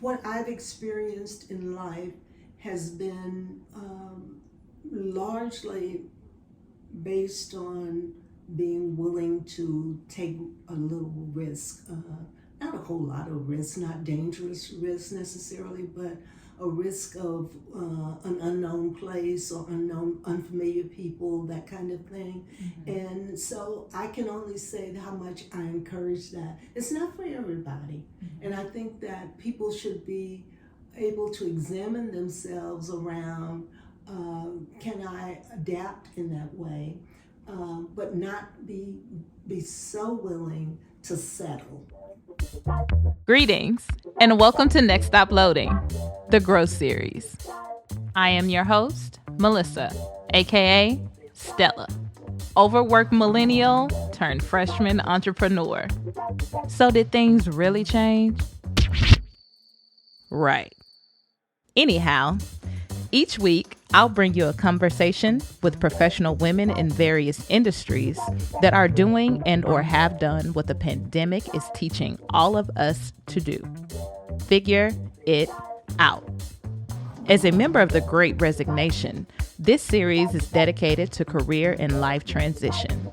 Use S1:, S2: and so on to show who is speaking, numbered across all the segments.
S1: what I've experienced in life has been largely based on being willing to take a little risk, not a whole lot of risk, not dangerous risk necessarily, but a risk of an unknown place or unfamiliar people, that kind of thing. And so I can only say how much I encourage that. It's not for everybody. And I think that people should be able to examine themselves around, can I adapt in that way? But not be so willing to settle.
S2: Greetings, and welcome to Next Stop Loading, the Growth Series. I am your host, Melissa, aka Stella, overworked millennial turned freshman entrepreneur. So did things really change? Right. Anyhow, each week, I'll bring you a conversation with professional women in various industries that are doing and or have done what the pandemic is teaching all of us to do. Figure it out. As a member of the Great Resignation, this series is dedicated to career and life transition.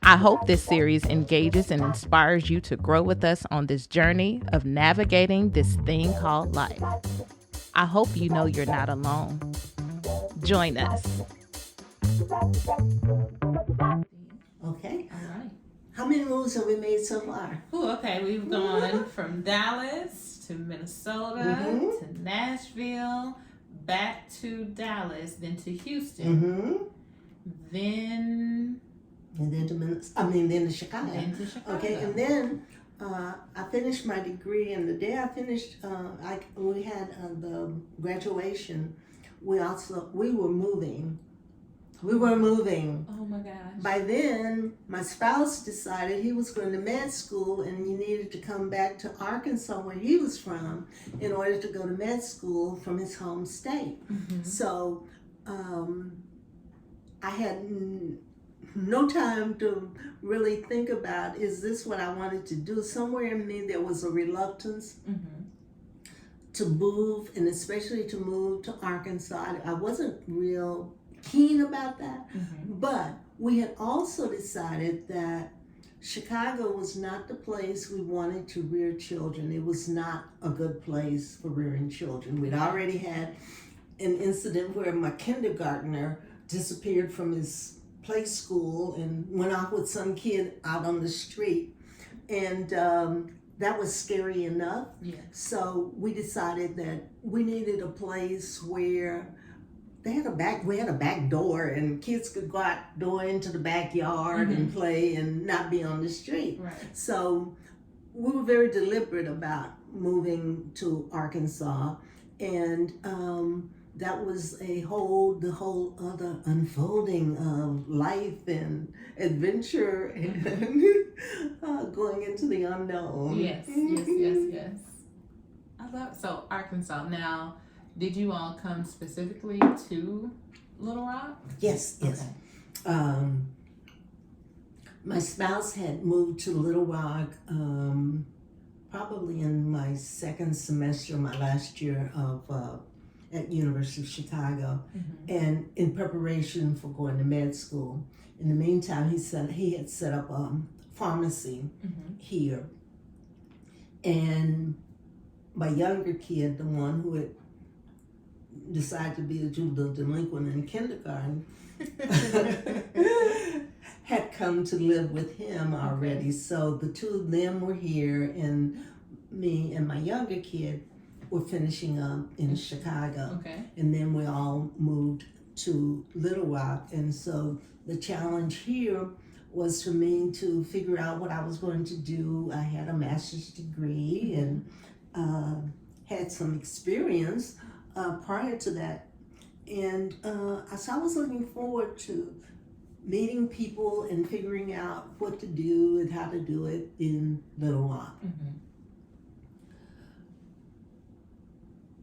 S2: I hope this series engages and inspires you to grow with us on this journey of navigating this thing called life. I hope you know you're not alone. Join us.
S1: Okay.
S3: All right.
S1: How many moves have we made so far?
S3: Ooh, okay. We've gone from Dallas to Minnesota to Nashville, back to Dallas, then to Houston, then
S1: And then to Chicago. Okay, and then I finished my degree, and the day I finished, we had the graduation. We were moving. We were moving.
S3: oh my gosh.
S1: By then, my spouse decided he was going to med school, and he needed to come back to Arkansas, where he was from, in order to go to med school from his home state. So I had no time to really think about, is this what I wanted to do? Somewhere in me there was a reluctance to move, and especially to move to Arkansas. I wasn't real keen about that, but we had also decided that Chicago was not the place we wanted to rear children. It was not a good place for rearing children. We'd already had an incident where my kindergartner disappeared from his play school and went off with some kid out on the street, and that was scary enough. So we decided that we needed a place where we had a back door, and kids could go into the backyard and play and not be on the street. So we were very deliberate about moving to Arkansas, and that was the whole other unfolding of life and adventure and going into the unknown.
S3: Yes. I love so Arkansas. Now, did you all come specifically to Little Rock?
S1: Yes. Okay. My spouse had moved to Little Rock probably in my second semester, my last year of at University of Chicago, and in preparation for going to med school. In the meantime, he had set up a pharmacy here, and my younger kid, the one who had decided to be a juvenile delinquent in kindergarten, had come to live with him already. So the two of them were here, and me and my younger kid were finishing up in Chicago. And then we all moved to Little Rock. And so the challenge here was for me to figure out what I was going to do. I had a master's degree and had some experience prior to that. And so I was looking forward to meeting people and figuring out what to do and how to do it in Little Rock.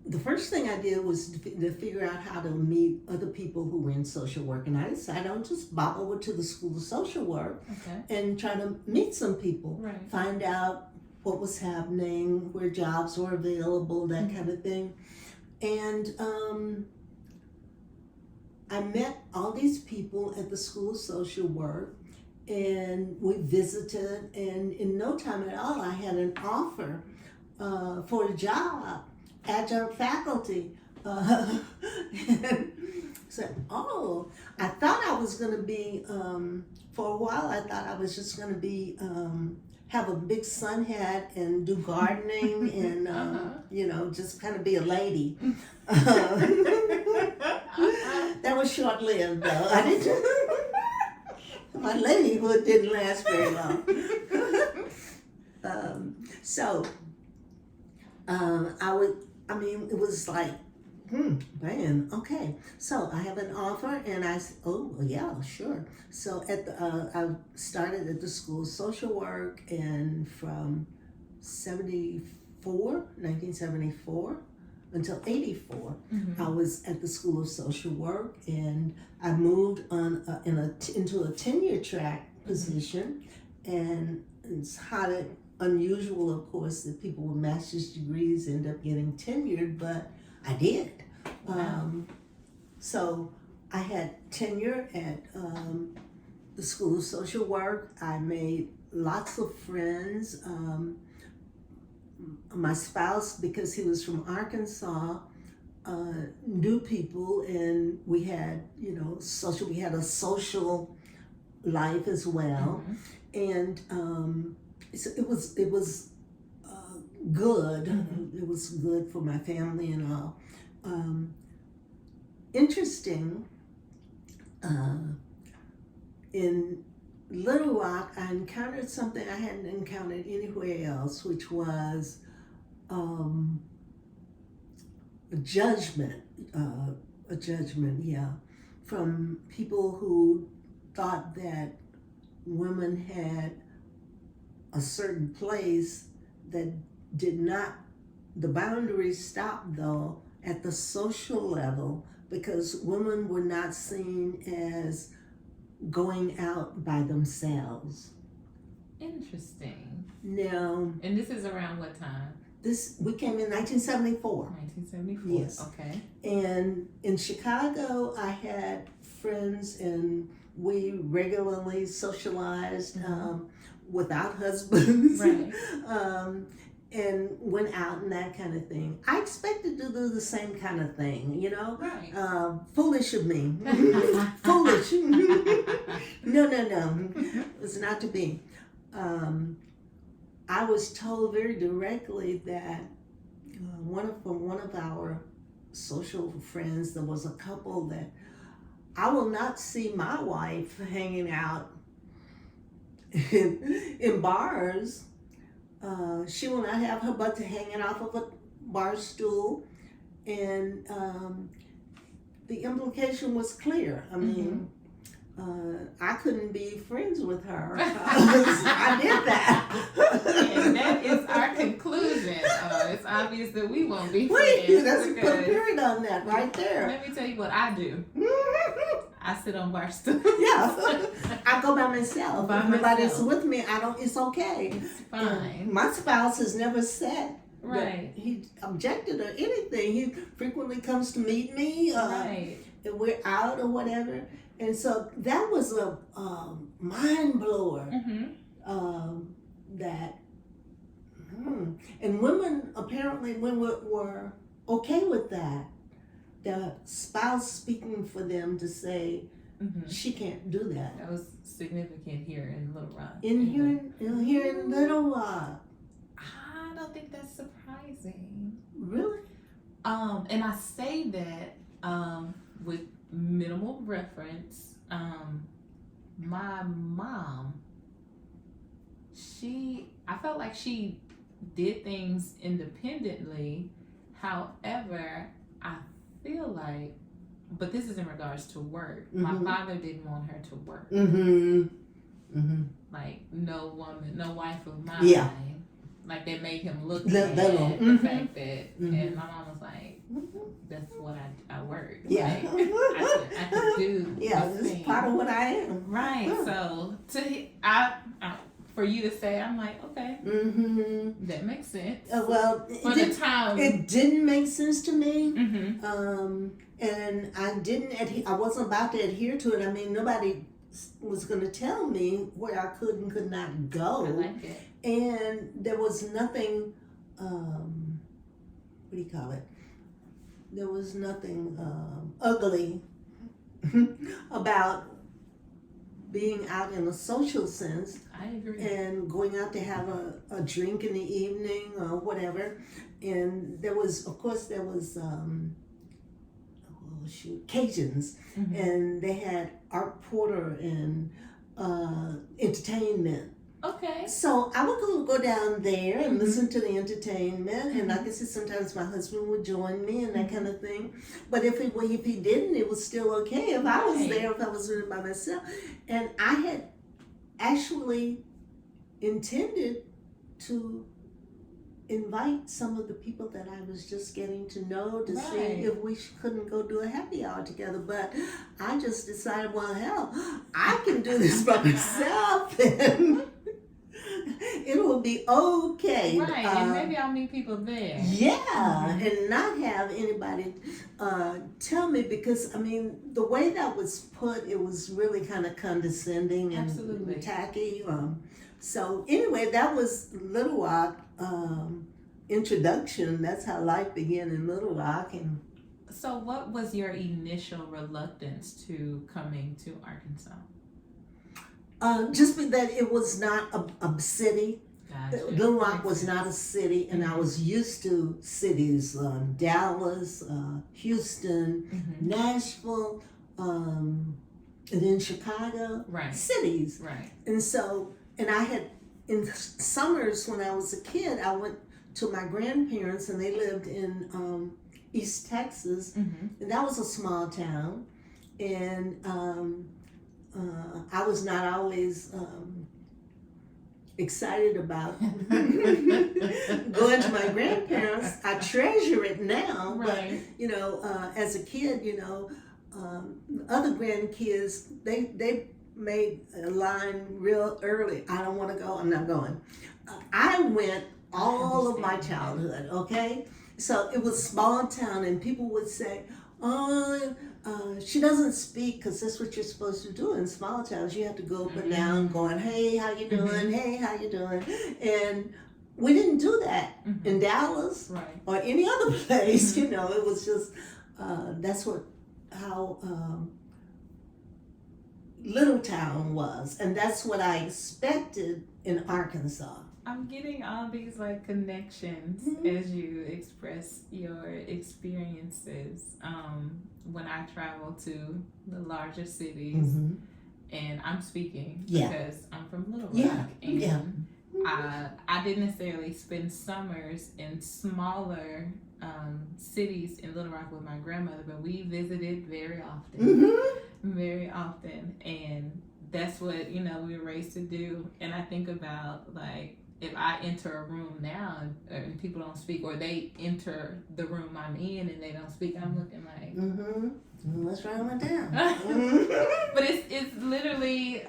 S1: The first thing I did was to figure out how to meet other people who were in social work, and I decided I'll just bob over to the School of Social Work and try to meet some people, find out what was happening, where jobs were available, that kind of thing. And I met all these people at the School of Social Work, and we visited, and in no time at all, I had an offer for a job, adjunct faculty. And said, oh, I thought I was going to be, for a while, I thought I was just going to be, have a big sun hat and do gardening and, you know, just kind of be a lady. That was short-lived, though. I didn't. My ladyhood didn't last very long. It was like, man, okay. So I have an offer, and I said, oh, yeah, sure. So I started at the School of Social Work, and from 1974, until 84, I was at the School of Social Work, and I moved on into a tenure track position, and it's highly unusual, of course, that people with master's degrees end up getting tenured, but I did.
S3: Wow.
S1: So I had tenure at the School of Social Work. I made lots of friends. My spouse, because he was from Arkansas, knew people, and we had, we had a social life as well. And so it was good. It was good for my family and all. Interesting, in Little Rock, I encountered something I hadn't encountered anywhere else, which was a judgment, from people who thought that women had a certain place that did not, the boundaries stopped though at the social level, because women were not seen as going out by themselves.
S3: Interesting.
S1: Now,
S3: and this is around what time?
S1: We came in 1974.
S3: 1974.
S1: Yes.
S3: Okay.
S1: And in Chicago, I had friends, and we regularly socialized without husbands.
S3: Right.
S1: And went out and that kind of thing. I expected to do the same kind of thing,
S3: Right.
S1: Foolish of me. Foolish. No. It's not to be. I was told very directly that from one of our social friends, there was a couple that I will not see my wife hanging out in bars. She will not have her butt hanging off of a bar stool, and the implication was clear. I mean, I couldn't be friends with her. I did that.
S3: And that is our conclusion. It's obvious that we won't be friends.
S1: That's put a period on that right there.
S3: Let me tell you what I do. I sit on bar stools.
S1: Yeah, I go by myself. If nobody's with me, it's okay.
S3: It's fine.
S1: My spouse has never said
S3: Right.
S1: that he objected or anything. He frequently comes to meet me.
S3: Right.
S1: And we're out or whatever. And so that was a mind blower. And women apparently were okay with that. The spouse speaking for them to say she can't do that.
S3: That was significant here in Little Rock.
S1: Here in Little Rock.
S3: I don't think that's surprising.
S1: Really?
S3: And I say that with minimal reference. My mom, I felt like she did things independently. However, I feel like, but this is in regards to work. My father didn't want her to work. Like no woman, no wife of mine.
S1: Yeah.
S3: Like they made him look at the fact that, and my mom was like, "That's what I work.
S1: Yeah,
S3: like, I could do.
S1: Yeah, this is part of what I am.
S3: Right. So for you to say, I'm like, okay, that makes sense.
S1: Well,
S3: For the time.
S1: it didn't make sense to me.
S3: Mm-hmm.
S1: And I wasn't about to adhere to it. I mean, nobody was going to tell me where I could and could not go.
S3: I like it.
S1: And there was nothing, what do you call it? There was nothing ugly about being out in a social sense.
S3: I agree.
S1: And going out to have a drink in the evening or whatever. And there was, of course, Cajuns, and they had Art Porter and entertainment.
S3: Okay.
S1: So I would go down there and listen to the entertainment, and like I said, sometimes my husband would join me and that kind of thing. But if he didn't, it was still okay. If I was there, if I was doing it by myself, and I had actually intended to invite some of the people that I was just getting to know to see if we couldn't go do a happy hour together. But I just decided, well, hell, I can do this by myself, and it will be okay.
S3: Right, and maybe I'll meet people there.
S1: Yeah, and not have anybody tell me, because, I mean, the way that was put, it was really kind of condescending and tacky. So anyway, that was Little Rock introduction. That's how life began in Little Rock. And
S3: so what was your initial reluctance to coming to Arkansas?
S1: Just that it was not a city.
S3: Gotcha.
S1: Little Rock was not a city, and I was used to cities, Dallas, Houston, Nashville, and then Chicago.
S3: Right.
S1: Cities.
S3: Right.
S1: And so, and I had, in summers when I was a kid, I went to my grandparents, and they lived in East Texas, and that was a small town, and I was not always excited about going to my grandparents. I treasure it now,
S3: right.
S1: But as a kid, other grandkids, they made a line real early. I don't want to go. I'm not going. I went all of my childhood. Okay, so it was small town, and people would say, "Oh, she doesn't speak," because that's what you're supposed to do in small towns. You have to go up and down, going, "Hey, how you doing? Hey, how you doing?" And we didn't do that in Dallas or any other place. It was just that's how Little Town was, and that's what I expected in Arkansas.
S3: I'm getting all these connections as you express your experiences. When I travel to the larger cities, and I'm speaking because I'm from Little Rock, and I didn't necessarily spend summers in smaller cities in Little Rock with my grandmother, but we visited very often, and that's what we were raised to do. And I think about if I enter a room now and people don't speak, or they enter the room I'm in and they don't speak, I'm looking like,
S1: what's wrong with them?
S3: But it's literally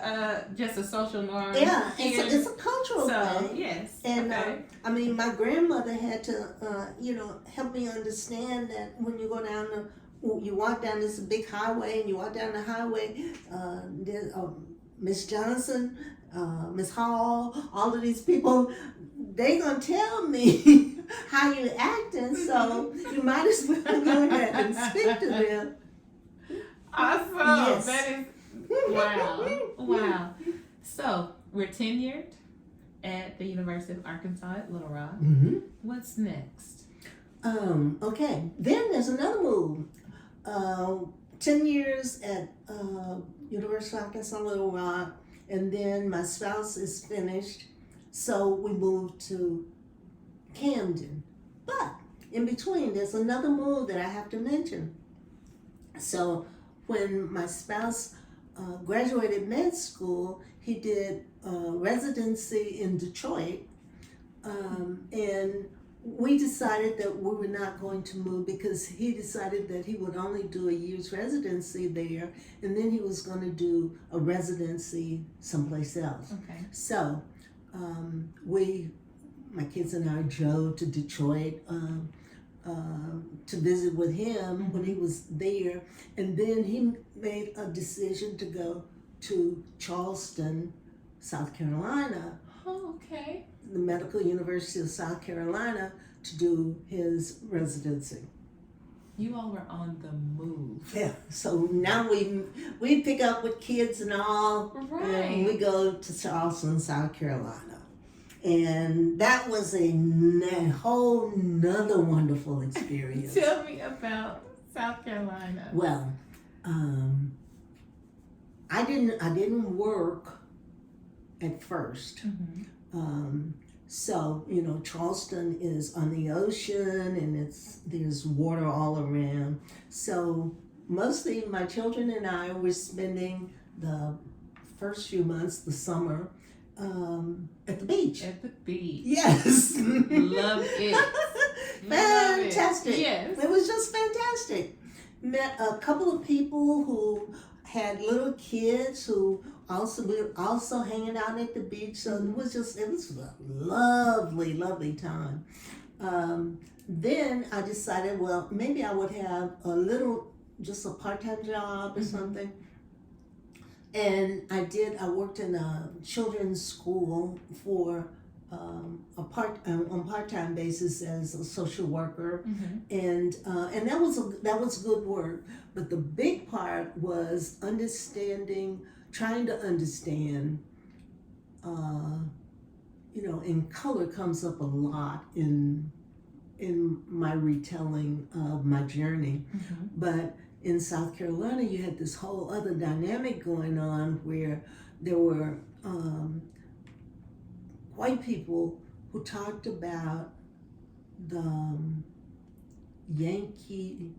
S3: just a social norm.
S1: Yeah, it's a cultural thing.
S3: Yes.
S1: And I mean, my grandmother had to, help me understand that when you go down you walk down this big highway, and you walk down the highway, there's Miss Johnson, Miss Hall, all of these people, they gonna tell me how you acting, so you might as well go ahead and speak to them.
S3: Awesome.
S1: Yes.
S3: That is wow. So we're tenured at the University of Arkansas at Little Rock. What's next?
S1: Okay. Then there's another move. 10 years at University of Arkansas Little Rock, and then my spouse is finished, so we moved to Camden. But in between, there's another move that I have to mention. So when my spouse graduated med school, he did residency in Detroit, and we decided that we were not going to move, because he decided that he would only do a year's residency there, and then he was going to do a residency someplace else.
S3: Okay.
S1: So my kids and I drove to Detroit to visit with him when he was there, and then he made a decision to go to Charleston, South Carolina,
S3: Oh, okay.
S1: the Medical University of South Carolina, to do his residency.
S3: You all were on the move.
S1: Yeah, so now we pick up with kids and all, and we go to Charleston, South Carolina. And that was a whole nother wonderful experience.
S3: Tell me about South Carolina.
S1: Well, I didn't work at first. So, Charleston is on the ocean, and there's water all around. So mostly my children and I were spending the first few months, the summer, at the beach.
S3: At the beach.
S1: Yes.
S3: Love it.
S1: Fantastic.
S3: Yes.
S1: It was just fantastic. Met a couple of people who had little kids who were also hanging out at the beach. So it was a lovely, lovely time. Then I decided, well, maybe I would have just a part-time job or something. And I worked in a children's school for on part-time basis as a social worker, and that was good work. But the big part was trying to understand, and color comes up a lot in my retelling of my journey, but in South Carolina, you had this whole other dynamic going on where there were white people who talked about the Yankee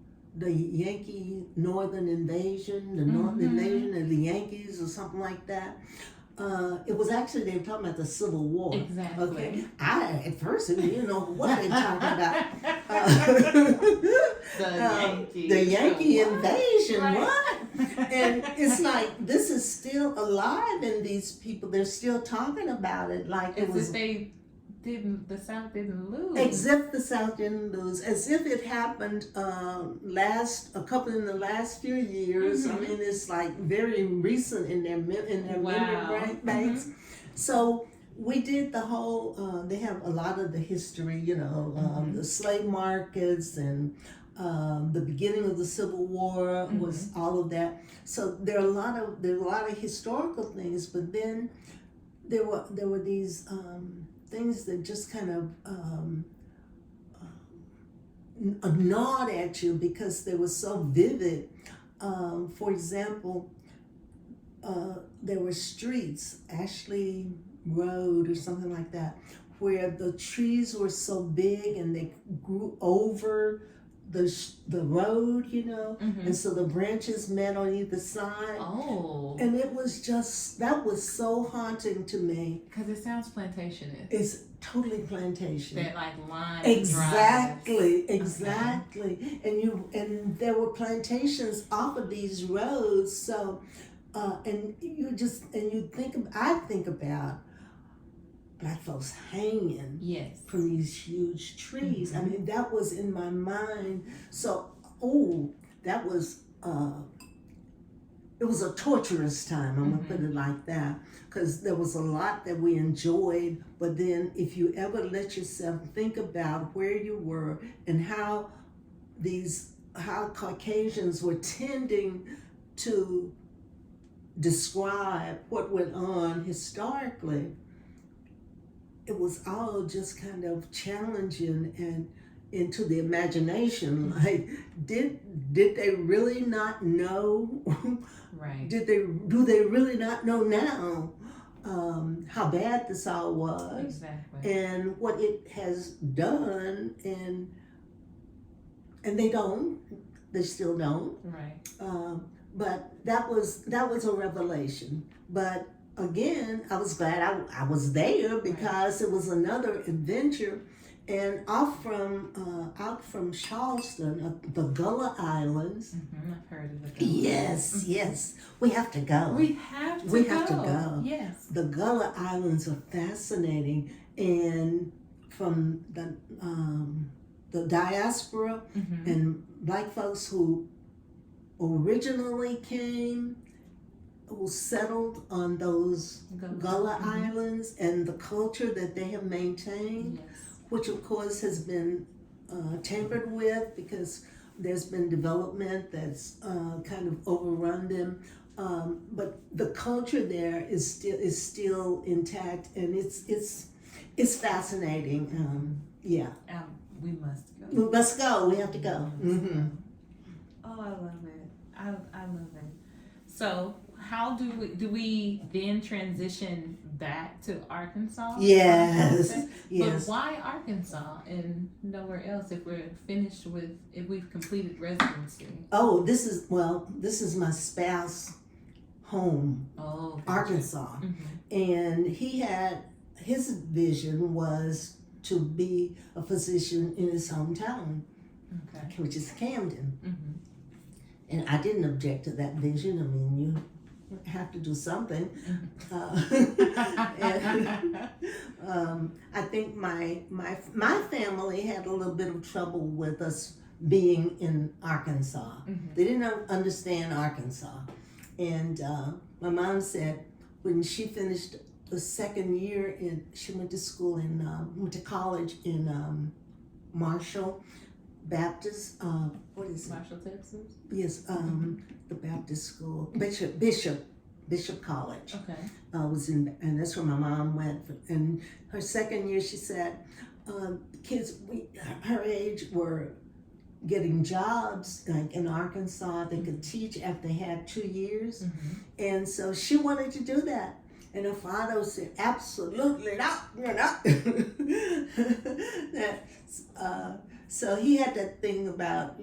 S1: northern invasion, the northern invasion of the Yankees or something like that. It was actually, they were talking about the Civil War.
S3: Exactly.
S1: Okay. At first didn't know what they were talking about. The Yankee invasion,
S3: Right.
S1: what? And it's like, this is still alive in these people. They're still talking about it like it was.
S3: The South didn't lose.
S1: As if the South didn't lose, as if it happened in the last few years. I mean, it's like very recent in their memory banks. So we did the whole. They have a lot of the history, the slave markets and the beginning of the Civil War was all of that. So there are a lot of historical things, but then there were these. Things that just kind of gnawed at you because they were so vivid. For example, there were streets, Ashley Road or something like that, where the trees were so big and they grew over the road, and so the branches met on either side.
S3: Oh.
S1: And it was that was so haunting to me.
S3: Because it sounds plantation-ish.
S1: It's totally plantation.
S3: That like line
S1: Exactly.
S3: Okay.
S1: And there were plantations off of these roads. So, I think about Black folks hanging from these huge trees. I mean, that was in my mind. So, that was, it was a torturous time, I'm gonna put it like that, because there was a lot that we enjoyed, but then if you ever let yourself think about where you were and how Caucasians were tending to describe what went on historically, it was all just kind of challenging and into the imagination. Like, did they really not know?
S3: Right.
S1: Do they really not know now how bad this all was?
S3: Exactly.
S1: And what it has done, and they still don't.
S3: Right.
S1: But that was a revelation. But again, I was glad I was there because it was another adventure. And out from Charleston, the Gullah Islands.
S3: I've heard of the Gullah.
S1: Yes, yes. We have to go.
S3: We have to
S1: We
S3: go.
S1: have to go.
S3: Yes.
S1: The Gullah Islands are fascinating, and from the diaspora and black folks who originally came, who settled on those Gullah Islands, and the culture that they have maintained, which of course has been tampered with because there's been development that's kind of overrun them. But the culture there is still intact, and it's fascinating.
S3: We must go.
S1: We must go. We have to go.
S3: Oh, I love it. I love it. So, how do we then transition back to Arkansas?
S1: Yes. Yes.
S3: But why Arkansas and nowhere else if we've completed residency?
S1: Oh, this is my spouse home, Arkansas. And his vision was to be a physician in his hometown, which is Camden. And I didn't object to that vision. I mean, you have to do something. I think my family had a little bit of trouble with us being in Arkansas. They didn't understand Arkansas. And my mom said when she finished the second year, she went to college in Marshall Baptist, what is it?
S3: Marshall, Texas?
S1: Yes, the Baptist school, Bishop College.
S3: Okay.
S1: And that's where my mom went. And her second year, she said, kids her age were getting jobs like in Arkansas. They could teach after they had 2 years. And so she wanted to do that. And her father said, absolutely not, you're not. So he had that thing about,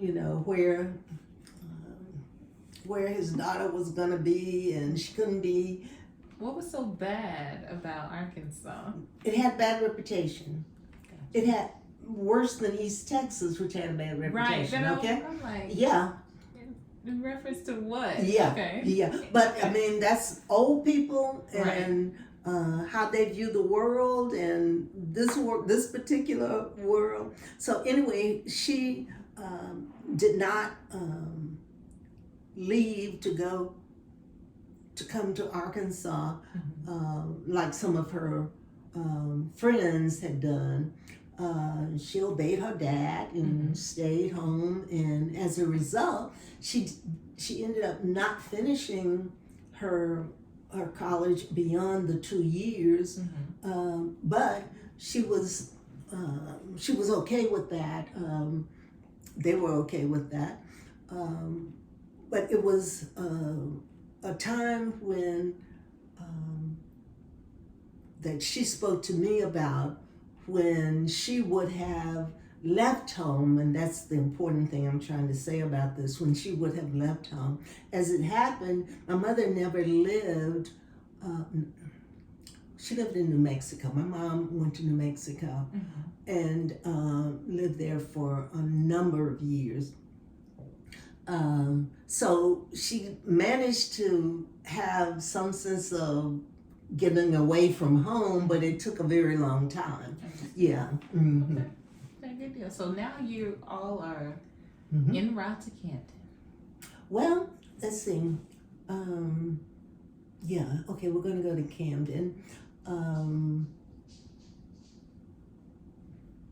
S1: where his daughter was going to be, and she couldn't be.
S3: What was so bad about Arkansas?
S1: It had bad reputation. It had worse than East Texas, which had a bad reputation.
S3: Right,
S1: okay?
S3: I'm like,
S1: yeah.
S3: In reference to what?
S1: Yeah.
S3: Okay.
S1: Yeah. But I mean, that's old people and how they view the world and this particular world. So anyway, she did not leave to come to Arkansas like some of her friends had done. She obeyed her dad and stayed home, and as a result, she ended up not finishing her college beyond the 2 years. But she was okay with that. They were okay with that. But it was a time when that she spoke to me about, when she would have left home, and that's the important thing I'm trying to say about this, when she would have left home. As it happened, my mother never lived, she lived in New Mexico. My mom went to New Mexico and lived there for a number of years. So she managed to have some sense of getting away from home, but it took a very long time. Yeah.
S3: Okay, good deal. So now you all are en route to Camden.
S1: Well, let's see. Okay, we're going to go to Camden.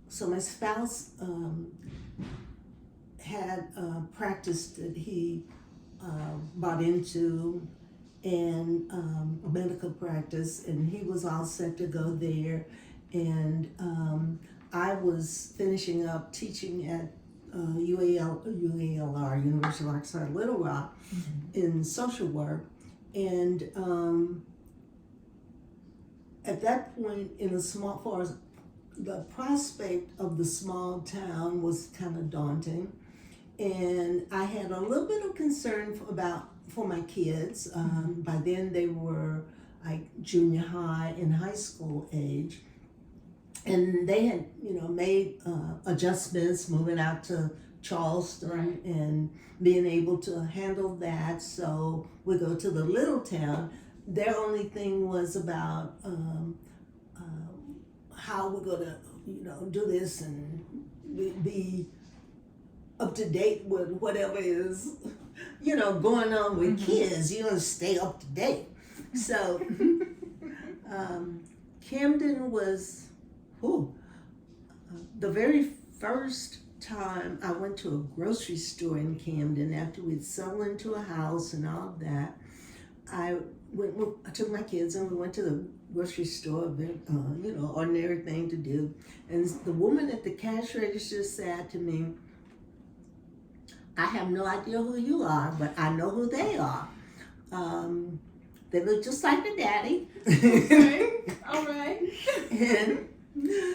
S1: So my spouse had a practice that he bought into, and a medical practice, and he was all set to go there. And I was finishing up teaching at UALR, University of Arkansas Little Rock, in social work. And at that point, the prospect of the small town was kind of daunting. And I had a little bit of concern for my kids. By then they were like junior high and high school age. and they had, made adjustments, moving out to Charleston
S3: Right.
S1: and being able to handle that. So we go to the little town. Their only thing was about how we're gonna, do this and be up to date with whatever is, going on with kids. You want to stay up to date. So Camden was, the very first time I went to a grocery store in Camden after we'd settled into a house and all of that. I took my kids and we went to the grocery store, ordinary thing to do. And the woman at the cash register said to me, I have no idea who you are, but I know who they are. They look just like the daddy.
S3: Okay. All right.
S1: And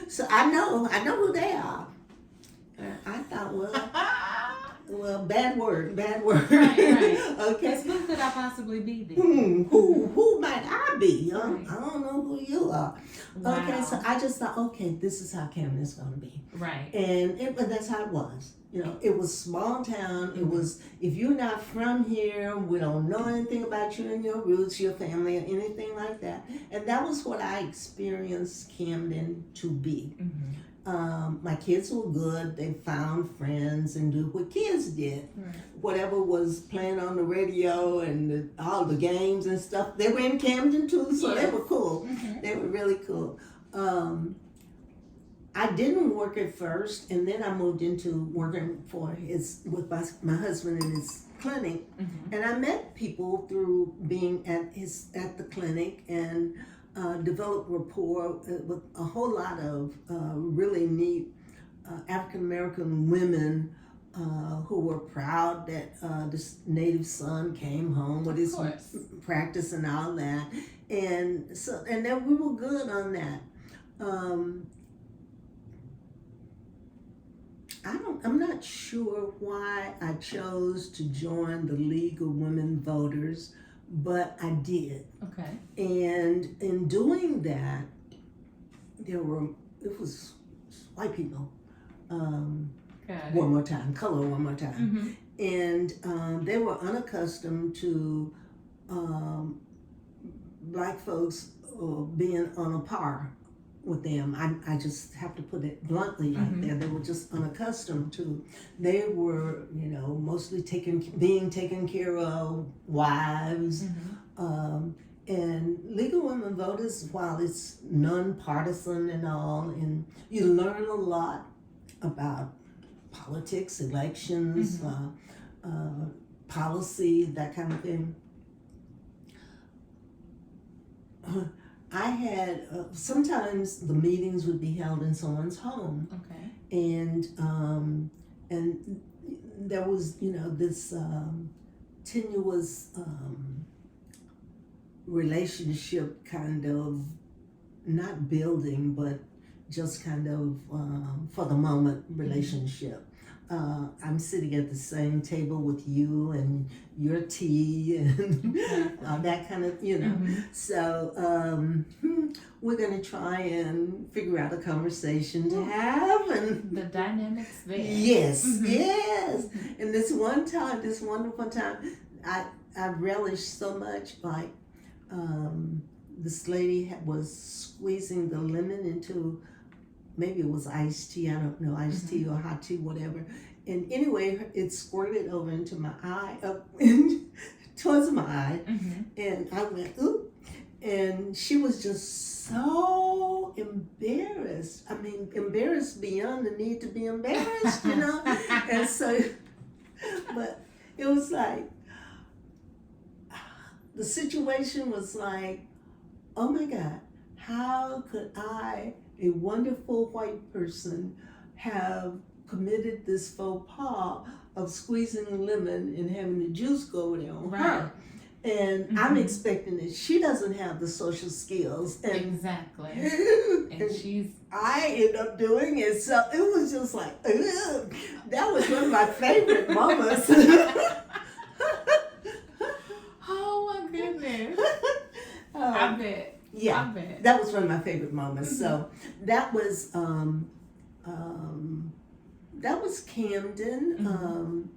S1: so I know who they are. I thought, well, bad word.
S3: Right.
S1: Okay.
S3: Because who could I possibly be then?
S1: Who might I be?
S3: Right.
S1: I don't know who you are.
S3: Wow.
S1: Okay, so I just thought, okay, this is how Camden is going to be.
S3: Right.
S1: But that's how it was. It was small town. It was, if you're not from here, we don't know anything about you and your roots, your family, or anything like that. And that was what I experienced Camden to be. My kids were good. They found friends and do what kids did.
S3: Right.
S1: Whatever was playing on the radio and all the games and stuff, they were in Camden too, so they were cool. They were really cool. I didn't work at first, and then I moved into working with my husband in his clinic, and I met people through being at the clinic and developed rapport with a whole lot of really neat African American women who were proud that this native son came home with his practice and all that, and then we were good on that. I'm not sure why I chose to join the League of Women Voters, but I did.
S3: Okay.
S1: And in doing that, it was white people. One more time, color one more time. And they were unaccustomed to black folks being on a par with them. I just have to put it bluntly right there. They were just unaccustomed to. They were, mostly being taken care of, wives. And League of Women Voters, while it's nonpartisan and all, and you learn a lot about politics, elections, policy, that kind of thing. I had, sometimes the meetings would be held in someone's home.
S3: Okay.
S1: And there was, this tenuous relationship kind of, not building, but just kind of, for the moment, relationship. I'm sitting at the same table with you and your tea and that kind of, So we're going to try and figure out a conversation to have. And
S3: the dynamics there.
S1: Yes, yes. And this wonderful time, I relished so much, like this lady was squeezing the lemon into, maybe it was iced tea, I don't know, iced tea or hot tea, whatever. And anyway, it squirted over into my eye, up towards my eye. And I went, oop. And she was just so embarrassed. I mean, embarrassed beyond the need to be embarrassed, And so, but it was like, the situation was like, oh my God, how could I, a wonderful white person, have committed this faux pas of squeezing a lemon and having the juice go over there on her? And I'm expecting it. She doesn't have the social skills. And
S3: exactly. And
S1: I end up doing it. So it was just like, ugh. That was one of my favorite moments.
S3: Oh my goodness. I bet.
S1: Yeah,
S3: I bet.
S1: that was one of my favorite moments.
S3: Mhm.
S1: So that was Camden,
S3: Mhm.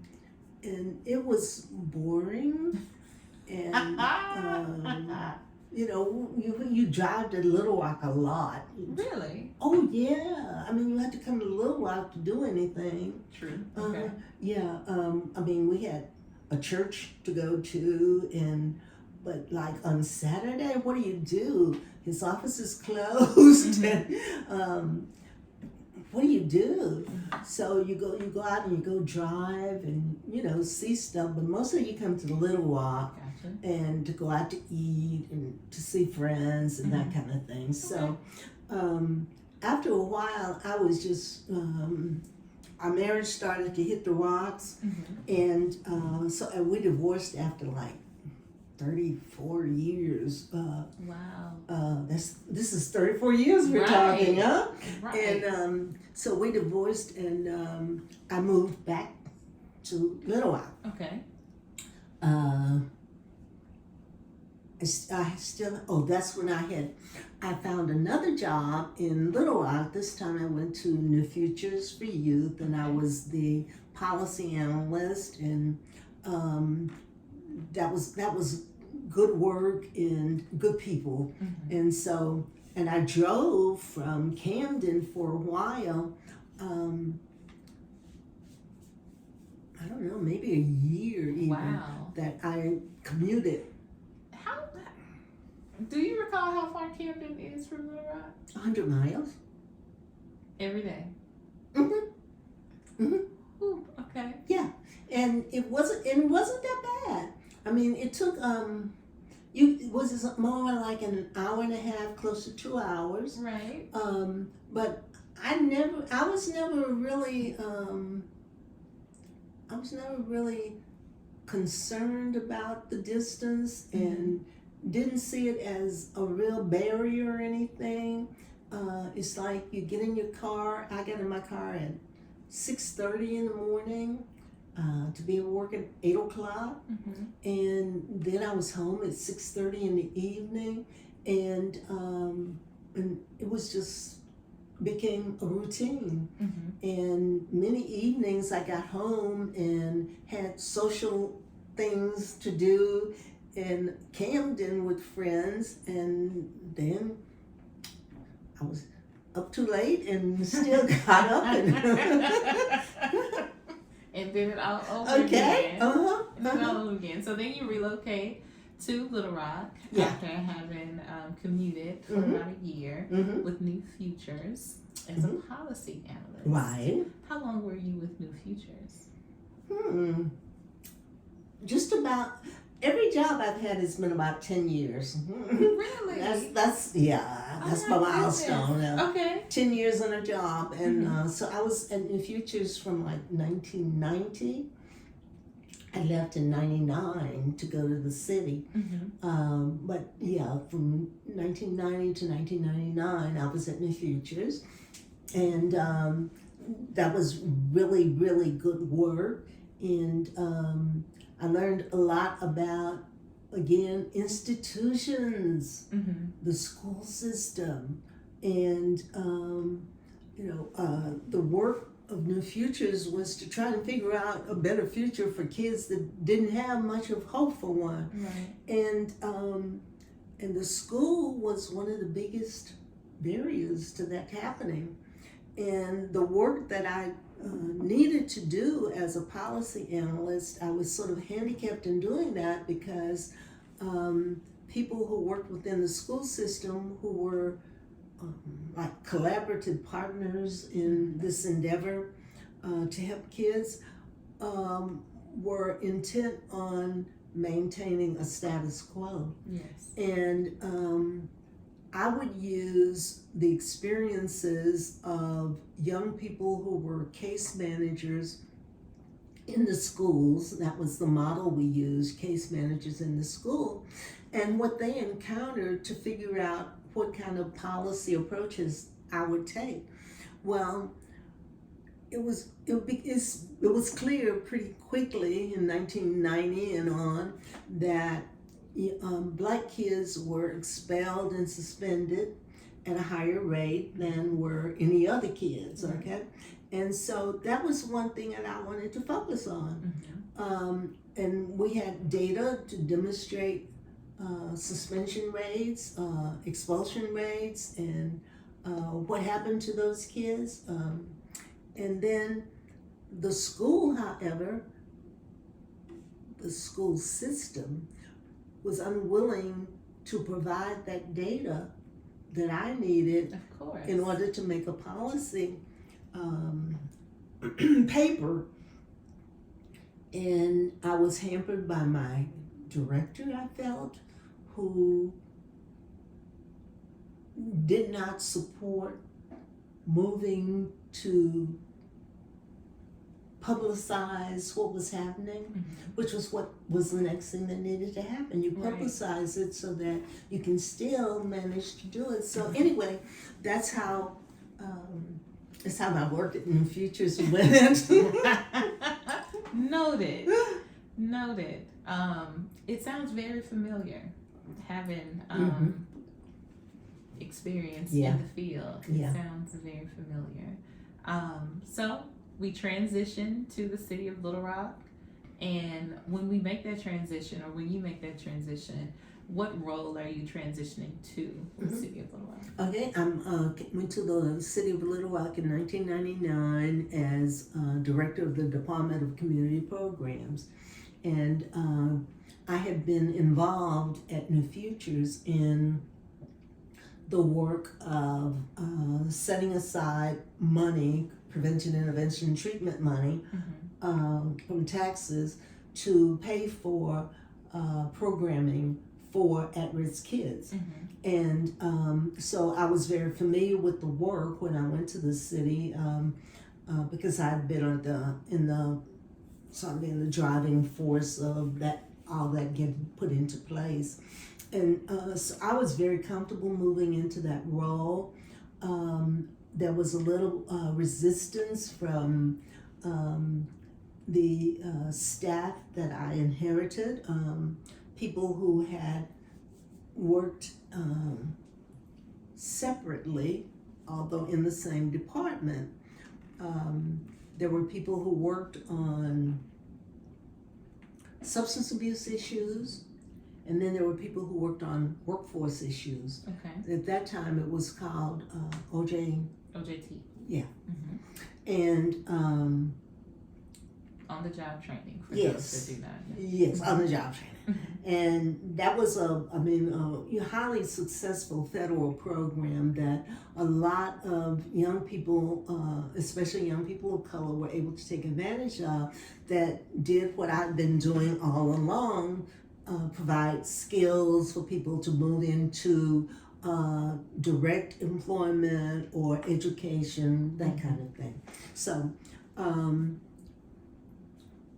S1: and it was boring. And you drive to Little Rock a lot.
S3: Really?
S1: Oh yeah, I mean you had to come to Little Rock to do anything.
S3: True.
S1: Uh,
S3: Okay.
S1: yeah, I mean we had a church to go to, but like on Saturday, what do? His office is closed,
S3: Mhm.
S1: and what do you do? So you go out and you go drive and see stuff, but mostly you come to the Little Rock
S3: Gotcha.
S1: and to go out to eat and to see friends and that kind of thing. So after a while, I was just our marriage started to hit the rocks,
S3: Mhm.
S1: and so we divorced after like 34 years.
S3: Wow.
S1: This is 34 years we're
S3: Right.
S1: talking, huh?
S3: Right.
S1: And so we divorced, and I moved back to Little Rock.
S3: Okay.
S1: I still, that's when I found another job in Little Rock. This time I went to New Futures for Youth, and I was the policy analyst, and that was good work and good people.
S3: Mhm.
S1: And so, and I drove from Camden for a while. I don't know, maybe a year even,
S3: Wow.
S1: that I commuted
S3: How? Do you recall how far Camden is from Little Rock?
S1: 100 miles.
S3: Every day.
S1: Mm-hmm. Mm-hmm.
S3: Ooh, okay.
S1: Yeah, and it wasn't that bad. I mean, it took it was more like an hour and a half, close to 2 hours.
S3: Right.
S1: But I was never really concerned about the distance, and didn't see it as a real barrier or anything. It's like you get in your car. I got in my car at 6:30 in the morning to be at work at 8 o'clock.
S3: Mhm.
S1: And then I was home at 6:30 in the evening, and it was just became a routine.
S3: Mhm.
S1: And many evenings I got home and had social things to do in Camden with friends, and then I was up too late and still got up and
S3: And then it all over
S1: okay.
S3: again. And then all over again. So then you relocate to Little Rock after having commuted for about a year with New Futures as a policy analyst.
S1: Right.
S3: How long were you with New Futures?
S1: Just about every job I've had has been about 10 years.
S3: Really?
S1: That's my milestone.
S3: Okay.
S1: 10 years on a job, and so I was at New Futures from like 1990. I left in 99 to go to the city. But yeah, from 1990 to 1999, I was at New Futures, and that was really, really good work. And I learned a lot about, again, institutions, the school system, and the work of New Futures was to try and figure out a better future for kids that didn't have much of hope for one.
S3: Right.
S1: And the school was one of the biggest barriers to that happening. And the work that I needed to do as a policy analyst, I was sort of handicapped in doing that because people who worked within the school system, who were like collaborative partners in this endeavor to help kids, were intent on maintaining a status quo.
S3: Yes.
S1: And I would use the experiences of young people who were case managers in the schools. That was the model we used, case managers in the school, and what they encountered to figure out what kind of policy approaches I would take. Well, it was clear pretty quickly in 1990 and on that black kids were expelled and suspended at a higher rate than were any other kids, okay? And so that was one thing that I wanted to focus on. And we had data to demonstrate suspension rates, expulsion rates, and what happened to those kids. And then the school, however, the school system was unwilling to provide that data that I needed
S3: Of course.
S1: in order to make a policy paper. And I was hampered by my director, I felt, who did not support moving to publicize what was happening, which was what was the next thing that needed to happen. You publicize it so that you can still manage to do it. So anyway, that's how my work in Futures went.
S3: Noted. It sounds very familiar, having experience in the field. It sounds very familiar. So we transitioned to the city of Little Rock, and when we make that transition, or when you make that transition, what role are you transitioning to the city of Little Rock?
S1: Okay, I went to the city of Little Rock in 1999 as director of the Department of Community Programs, and I had been involved at New Futures in the work of setting aside money, prevention, intervention, and treatment money from taxes to pay for programming for at-risk kids. And so I was very familiar with the work when I went to the city because I'd been in the driving force of that, all that getting put into place. And so I was very comfortable moving into that role. There was a little resistance from the staff that I inherited, people who had worked separately, although in the same department. There were people who worked on substance abuse issues, and then there were people who worked on workforce issues.
S3: Okay.
S1: At that time, it was called
S3: OJT.
S1: Yeah. And
S3: on the job training for
S1: yes,
S3: those that do not know.
S1: Yes, on the job training. And that was a highly successful federal program that a lot of young people, especially young people of color, were able to take advantage of, that did what I've been doing all along, provide skills for people to move into direct employment or education, that kind of thing. So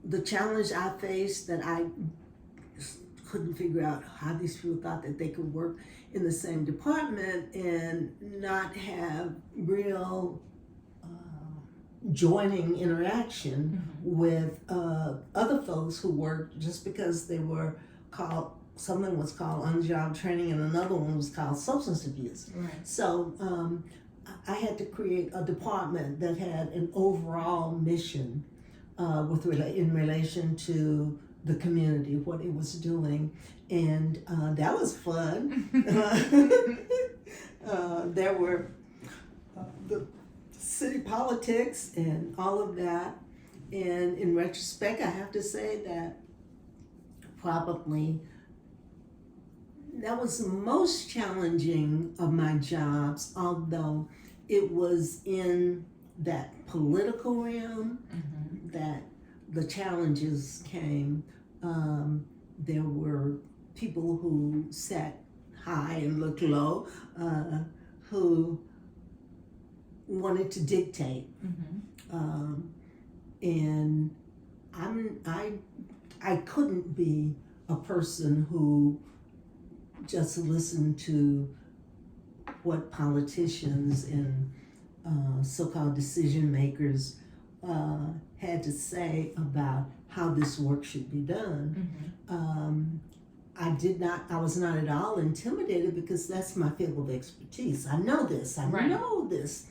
S1: the challenge I faced, that I couldn't figure out how these people thought that they could work in the same department and not have real joining interaction with other folks who worked just because they were called, something was called on-the-job training and another one was called substance abuse.
S3: Right.
S1: So I had to create a department that had an overall mission in relation to the community, what it was doing, and that was fun. There were the city politics and all of that, and in retrospect, I have to say that probably that was the most challenging of my jobs, although it was in that political realm that the challenges came. There were people who sat high and looked low, who wanted to dictate, and I couldn't be a person who just listened to what politicians and so-called decision makers had to say about how this work should be done. I was not at all intimidated because that's my field of expertise. I know this. I know this.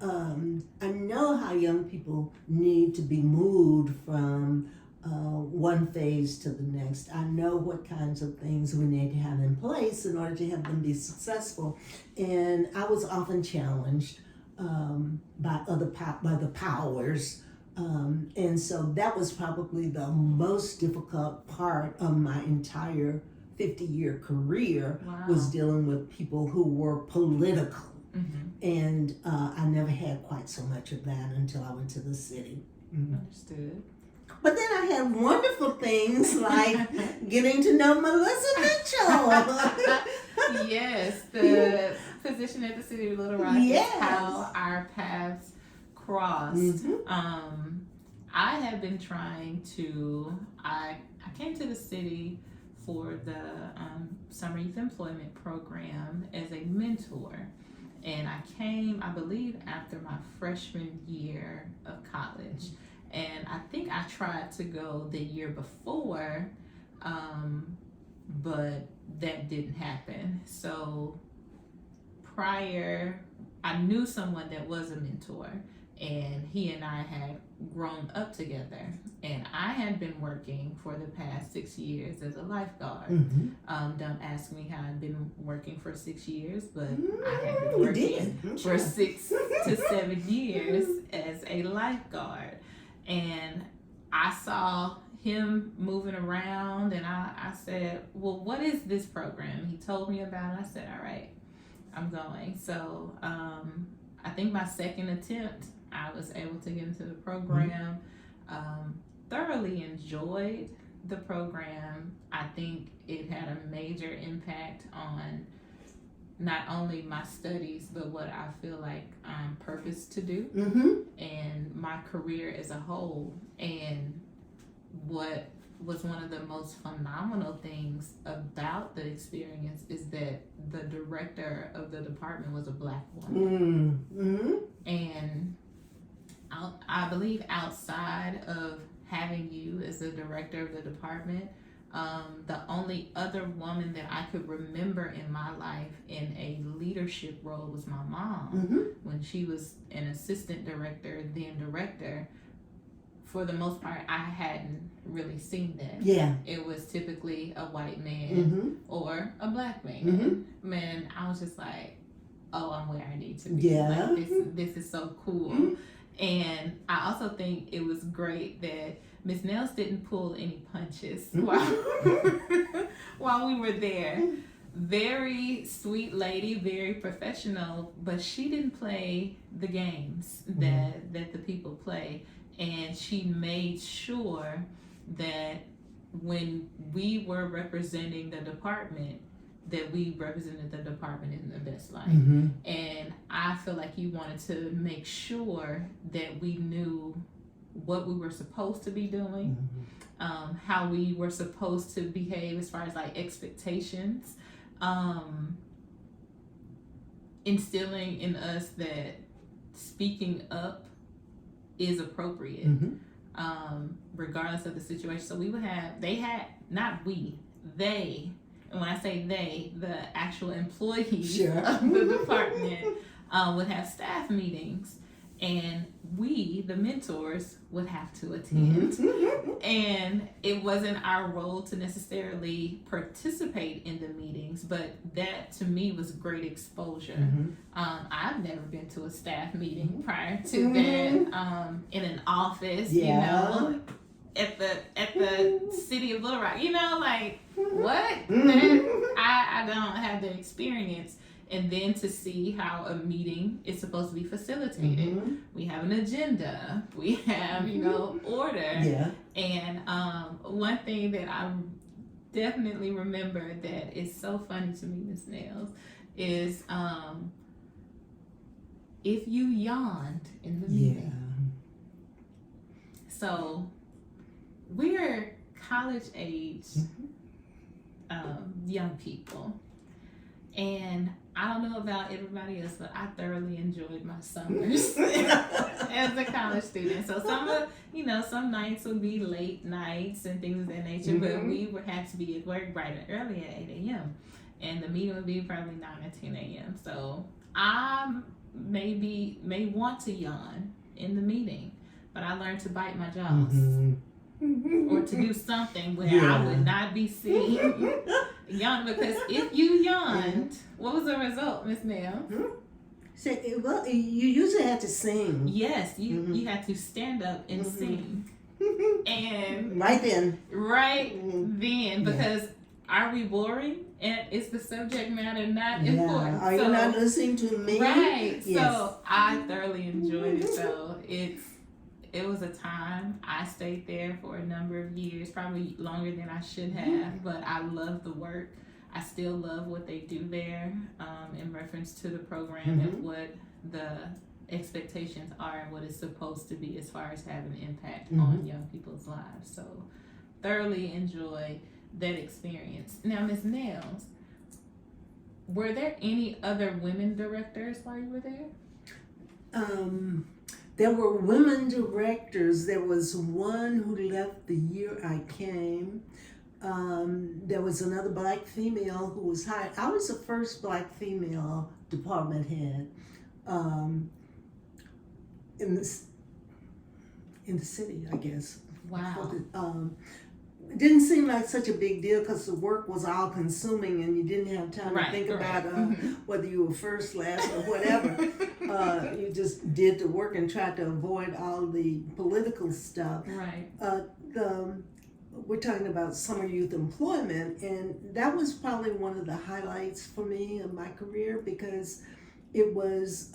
S1: I know how young people need to be moved from one phase to the next. I know what kinds of things we need to have in place in order to have them be successful. And I was often challenged by the powers. And so that was probably the most difficult part of my entire 50-year career.
S3: Wow.
S1: Was dealing with people who were political.
S3: Mm-hmm.
S1: And I never had quite so much of that until I went to the city. Mm-hmm.
S3: Understood.
S1: But then I had wonderful things like getting to know Melissa Mitchell.
S3: Yes, the position at the City of Little Rock is how our paths crossed.
S1: Mm-hmm.
S3: I have been trying to, I came to the city for the Summer Youth Employment Program as a mentor. And I came, I believe, after my freshman year of college. And I think I tried to go the year before, but that didn't happen. So prior, I knew someone that was a mentor, and he and I had grown up together. And I had been working for the past 6 years as a lifeguard.
S1: Mm-hmm.
S3: Don't ask me how I've been working for 6 years, but I had been working for 6 to 7 years as a lifeguard. And I saw him moving around, and I said, well, what is this program? He told me about it. I said, all right, I'm going. So I think my second attempt, I was able to get into the program. Thoroughly enjoyed the program. I think it had a major impact on not only my studies, but what I feel like I'm purposed to do, and my career as a whole. And what was one of the most phenomenal things about the experience is that the director of the department was a Black woman. And I believe outside of having you as the director of the department, the only other woman that I could remember in my life in a leadership role was my mom. When she was an assistant director, then director. For the most part, I hadn't really seen that. Yeah. It was typically a white man or a Black man. Man, I was just like, oh, I'm where I need to be.
S1: Yeah.
S3: Like, this is so cool. And I also think it was great that Miss Nayles didn't pull any punches while we were there. Very sweet lady, very professional, but she didn't play the games that the people play. And she made sure that when we were representing the department, that we represented the department in the best light. And I feel like you wanted to make sure that we knew what we were supposed to be doing, how we were supposed to behave as far as like expectations, instilling in us that speaking up is appropriate, regardless of the situation. So we would have, they, and when I say they, the actual employees of the department would have staff meetings, and we, the mentors, would have to attend. And it wasn't our role to necessarily participate in the meetings, but that to me was great exposure. I've never been to a staff meeting prior to that, in an office, you know, at the City of Little Rock, you know, like what? I don't have the experience. And then to see how a meeting is supposed to be facilitated. We have an agenda. We have, you know, order. And one thing that I definitely remember that is so funny to me, Ms. Nayles, is if you yawned in the meeting. So we're college age young people. And I don't know about everybody else, but I thoroughly enjoyed my summers as a college student. So some nights would be late nights and things of that nature, but we would have to be at work bright and early at 8 a.m. And the meeting would be probably 9 or 10 a.m. So I may want to yawn in the meeting, but I learned to bite my jaws. Or to do something where I would not be seen yawn, because if you yawned, what was the result, Miss Nayles?
S1: Well, you usually have to sing.
S3: Yes, you had to stand up and sing. And
S1: right then,
S3: because are we boring? And is the subject matter not important?
S1: Are you not listening to me?
S3: Right.
S1: Yes.
S3: So I thoroughly enjoyed it. So it was a time. I stayed there for a number of years, probably longer than I should have, but I love the work. I still love what they do there, in reference to the program and what the expectations are and what it's supposed to be as far as having an impact on young people's lives. So thoroughly enjoy that experience. Now, Ms. Nayles, were there any other women directors while you were there?
S1: There were women directors. There was one who left the year I came. There was another black female who was hired. I was the first black female department head in the city, I guess.
S3: Wow.
S1: It didn't seem like such a big deal because the work was all consuming and you didn't have time to think about whether you were first, last, or whatever. You just did the work and tried to avoid all the political stuff.
S3: Right.
S1: We're talking about summer youth employment, and that was probably one of the highlights for me in my career because it was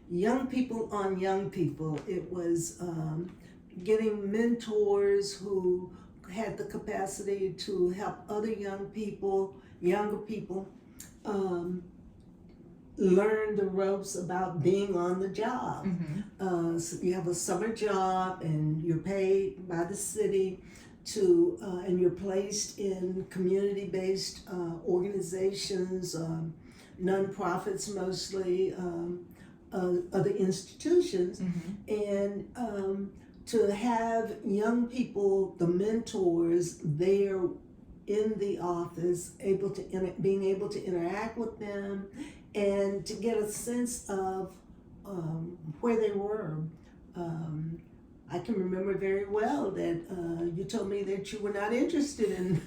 S1: young people on young people. It was getting mentors who had the capacity to help other younger people, learn the ropes about being on the job. So you have a summer job and you're paid by the city and you're placed in community-based organizations, nonprofits mostly, other institutions, and to have young people, the mentors, there in the office, being able to interact with them and to get a sense of where they were. I can remember very well that you told me that you were not interested in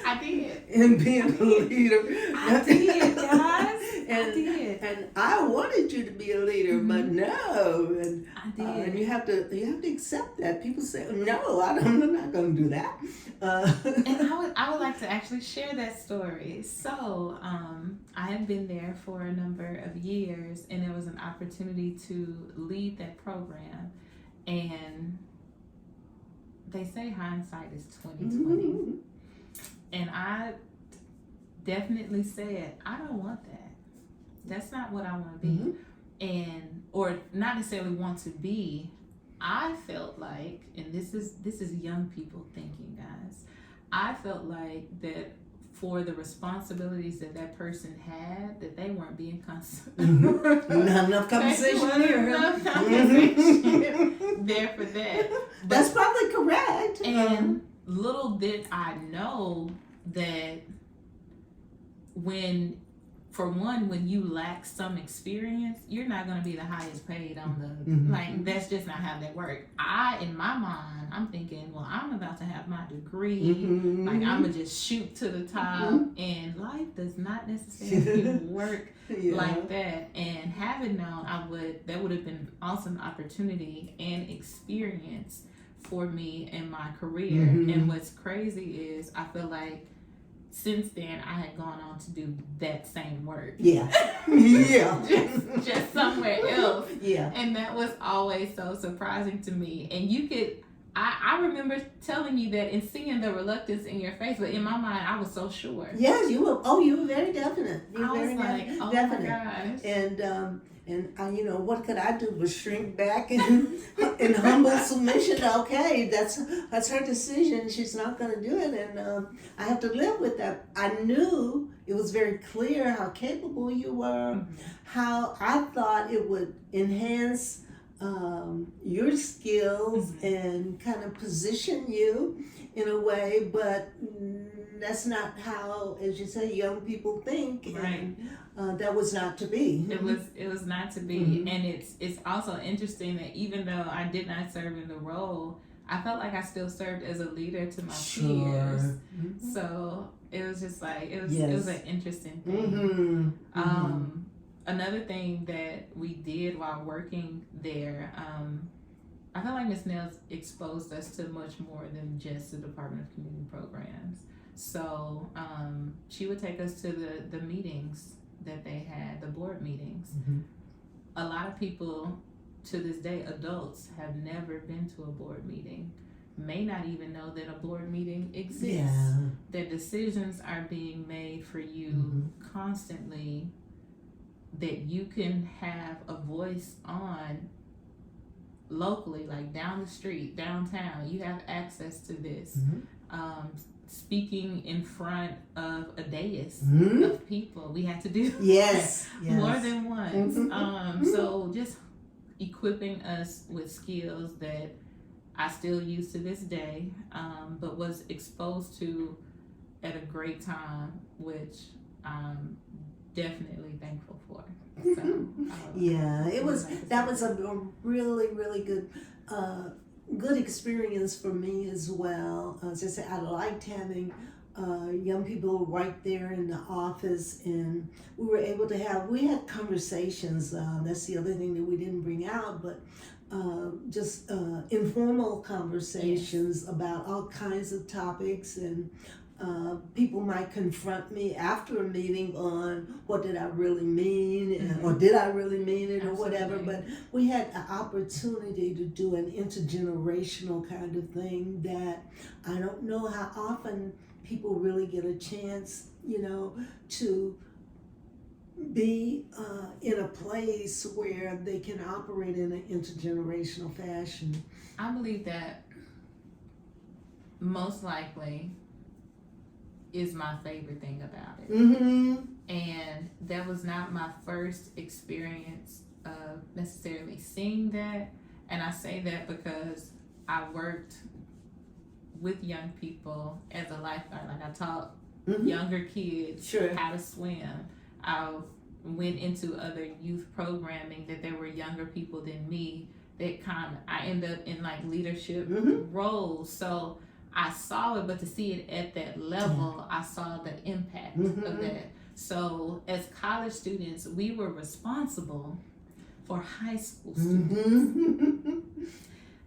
S3: I did.
S1: in being a leader.
S3: I did, guys. I did.
S1: And I wanted you to be a leader, but no. And
S3: I did.
S1: And you have to accept that. People say, no, I'm not going to do that.
S3: And I would like to actually share that story. So I had been there for a number of years, and there was an opportunity to lead that program. And they say hindsight is 20/20. And I definitely said, I don't want that. That's not what I want to be. Or not necessarily want to be. I felt like, and this is young people thinking, guys. I felt like that for the responsibilities that person had, that they weren't being
S1: Not enough conversation here.
S3: Enough conversation there for that.
S1: That's probably correct.
S3: And little did I know that when you lack some experience, you're not going to be the highest paid on the, like, that's just not how that works. In my mind, I'm thinking, well, I'm about to have my degree, like, I'm going to just shoot to the top, and life does not necessarily work like that. And having known, that would have been an awesome opportunity and experience for me in my career. And what's crazy is I feel like since then, I had gone on to do that same work.
S1: Yeah.
S3: just somewhere else.
S1: Yeah.
S3: And that was always so surprising to me. And I remember telling you that and seeing the reluctance in your face, but in my mind, I was so sure.
S1: Yes, you were. Oh, you were very definite.
S3: I was like, oh
S1: definite.
S3: my gosh.
S1: And what could I do but shrink back and in humble submission? Okay, that's her decision. She's not going to do it, and I have to live with that. I knew it was very clear how capable you were, how I thought it would enhance your skills and kind of position you in a way, but that's not how, as you say, young people think.
S3: Right.
S1: And that was not to be.
S3: It was not to be. And it's also interesting that even though I did not serve in the role, I felt like I still served as a leader to my peers. So it was just like it was an interesting thing. Another thing that we did while working there, I felt like Ms. Nayles exposed us to much more than just the Department of Community Programs. So she would take us to the meetings that they had, the board meetings. A lot of people to this day, adults, have never been to a board meeting, may not even know that a board meeting exists. That decisions are being made for you constantly, that you can have a voice on locally, like down the street, downtown. You have access to this. Speaking in front of a dais of people. We had to do more than once. So just equipping us with skills that I still use to this day, but was exposed to at a great time, which I'm definitely thankful for. So,
S1: that was a really, really good experience for me as well. As I said, I liked having young people right there in the office, and we had conversations. That's the other thing that we didn't bring out, but just informal conversations about all kinds of topics, and people might confront me after a meeting on what did I really mean, or did I really mean it, or whatever. But we had an opportunity to do an intergenerational kind of thing that I don't know how often people really get a chance, to be in a place where they can operate in an intergenerational fashion.
S3: I believe that most likely is my favorite thing about it. And that was not my first experience of necessarily seeing that. And I say that because I worked with young people as a lifeguard. Like I taught younger kids how to swim. I went into other youth programming that there were younger people than me that I ended up in like leadership roles. So I saw it, but to see it at that level, I saw the impact of that. So as college students, we were responsible for high school students.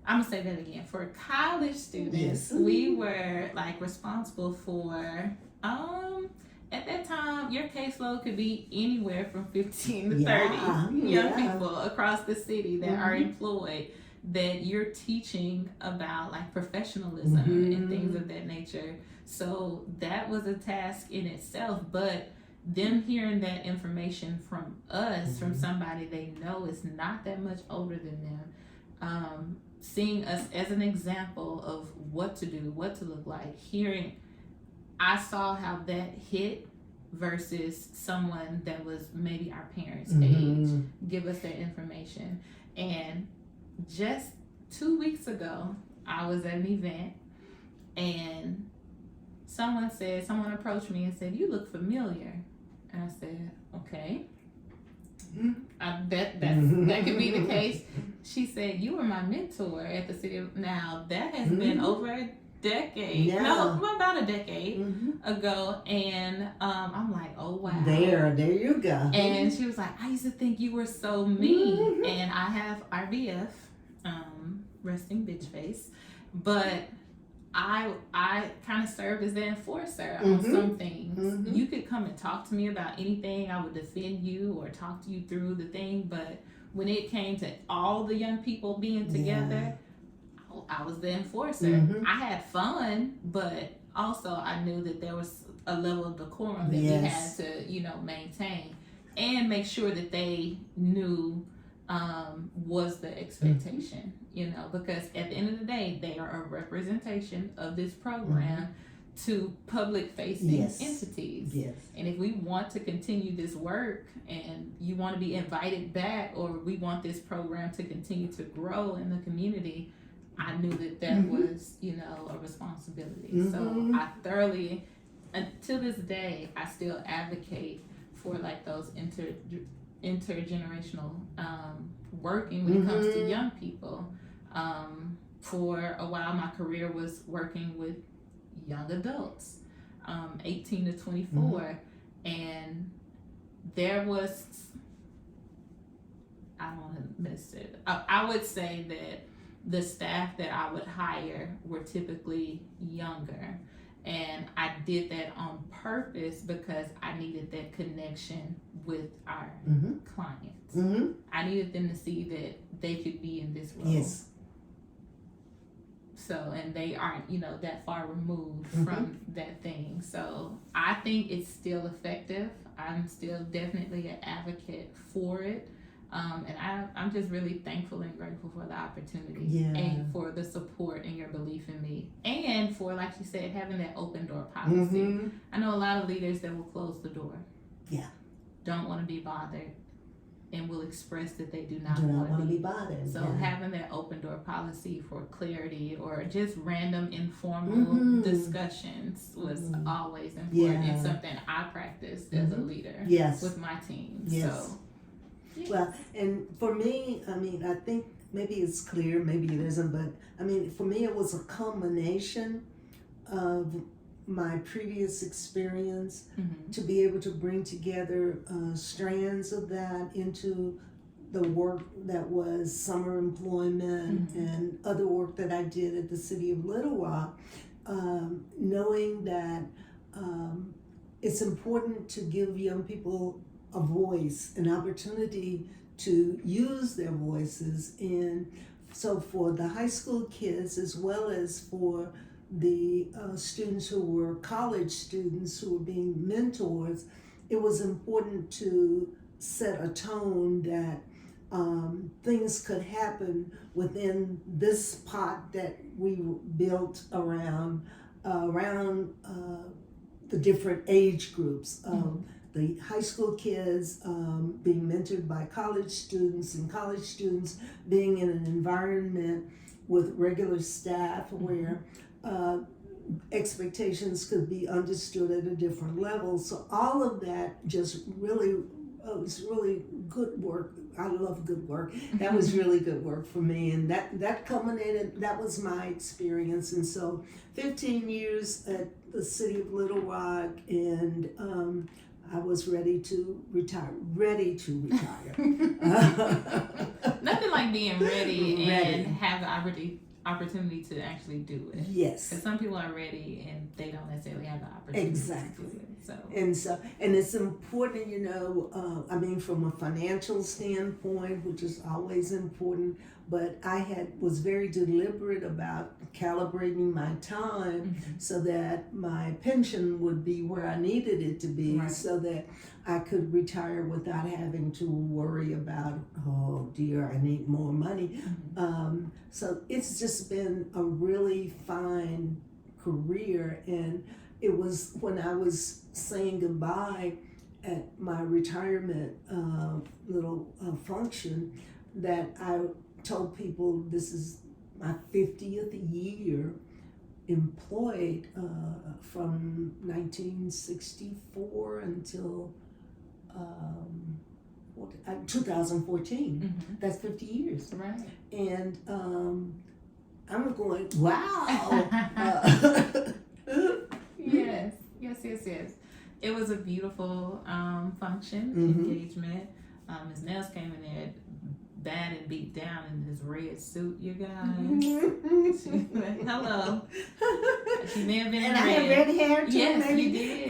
S3: I'm gonna say that again. For college students, we were like responsible for, at that time, your caseload could be anywhere from 15 to 30 young people across the city that are employed, that you're teaching about like professionalism and things of that nature. So that was a task in itself, but them hearing that information from us, from somebody they know is not that much older than them, seeing us as an example of what to do, what to look like, I saw how that hit versus someone that was maybe our parents' age give us that information. And just 2 weeks ago, I was at an event and someone approached me and said, "You look familiar." And I said, "Okay." That could be the case. She said, "You were my mentor at the city of..." Now that has been over a decade, about a decade ago, and I'm like, "Oh wow."
S1: There you go.
S3: And she was like, "I used to think you were so mean," and I have RBF, resting bitch face, but I kind of served as the enforcer on some things. You could come and talk to me about anything. I would defend you or talk to you through the thing. But when it came to all the young people being together, I was the enforcer. I had fun, but also I knew that there was a level of decorum that we had to, maintain. and make sure that they knew was the expectation, you know, because at the end of the day, they are a representation of this program to public facing entities.
S1: Yes.
S3: And if we want to continue this work and you want to be invited back, or we want this program to continue to grow in the community, I knew that was, you know, a responsibility. So I thoroughly, to this day, I still advocate for like those intergenerational working when it comes to young people. For a while, my career was working with young adults, 18 to 24, and there was, I don't want to miss it. I would say that the staff that I would hire were typically younger. And I did that on purpose because I needed that connection with our clients. I needed them to see that they could be in this role.
S1: Yes.
S3: So, and they aren't, you know, that far removed from that thing. So I think it's still effective. I'm still definitely an advocate for it. And I'm just really thankful and grateful for the opportunity and for the support and your belief in me, and for, like you said, having that open door policy. I know a lot of leaders that will close the door. Yeah. Don't want to be bothered, and will express that they do not want to be bothered. So having that open door policy for clarity or just random informal discussions was always important, and something I practiced as a leader with my team. So.
S1: Well, and for me, I mean, I think maybe it's clear, maybe it isn't, but I mean, for me, it was a culmination of my previous experience to be able to bring together strands of that into the work that was summer employment and other work that I did at the City of Little Rock, knowing that it's important to give young people a voice, an opportunity to use their voices. And so for the high school kids, as well as for the students who were college students who were being mentors, it was important to set a tone that things could happen within this pot that we built around the different age groups of the high school kids being mentored by college students, and college students being in an environment with regular staff where expectations could be understood at a different level. So all of that just really, it was really good work. I love good work. That was really good work for me, and that culminated, that was my experience. And so 15 years at the City of Little Rock, and I was ready to retire.
S3: Nothing like being ready and have the opportunity to actually do it.
S1: Yes.
S3: Because some people are ready and they don't necessarily have the opportunity to do it.
S1: And it's important, you know, I mean, from a financial standpoint, which is always important, but I was very deliberate about calibrating my time so that my pension would be where I needed it to be, so that I could retire without having to worry about, oh dear, I need more money. So it's just been a really fine career. And it was when I was saying goodbye at my retirement little function that I told people this is my 50th year employed from 1964 until 2014. That's 50 years.
S3: Right.
S1: And I'm going, wow.
S3: Yes. It was a beautiful function, engagement. Ms. Nayles came in there bad and beat down in this red suit, you guys. She went, hello. She may have been
S1: And
S3: red.
S1: I had red hair too,
S3: Yes,
S1: maybe.
S3: you did.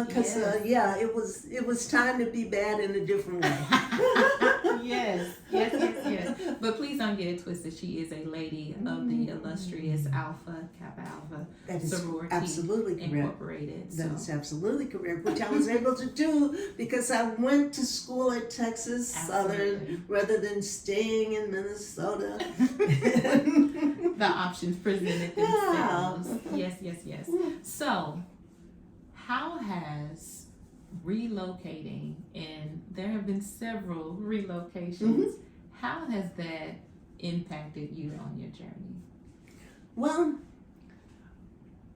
S1: Because it was time to be bad in a different way.
S3: Yes. But please don't get it twisted. She is a lady of the illustrious Alpha Kappa Alpha
S1: That is
S3: Sorority
S1: absolutely correct.
S3: Incorporated.
S1: That
S3: So.
S1: is absolutely correct, which I was able to do because I went to school at Texas Southern rather than staying in Minnesota.
S3: The options presented themselves. Yes. So, how has relocating, and there have been several relocations, how has that impacted you on your journey?
S1: Well,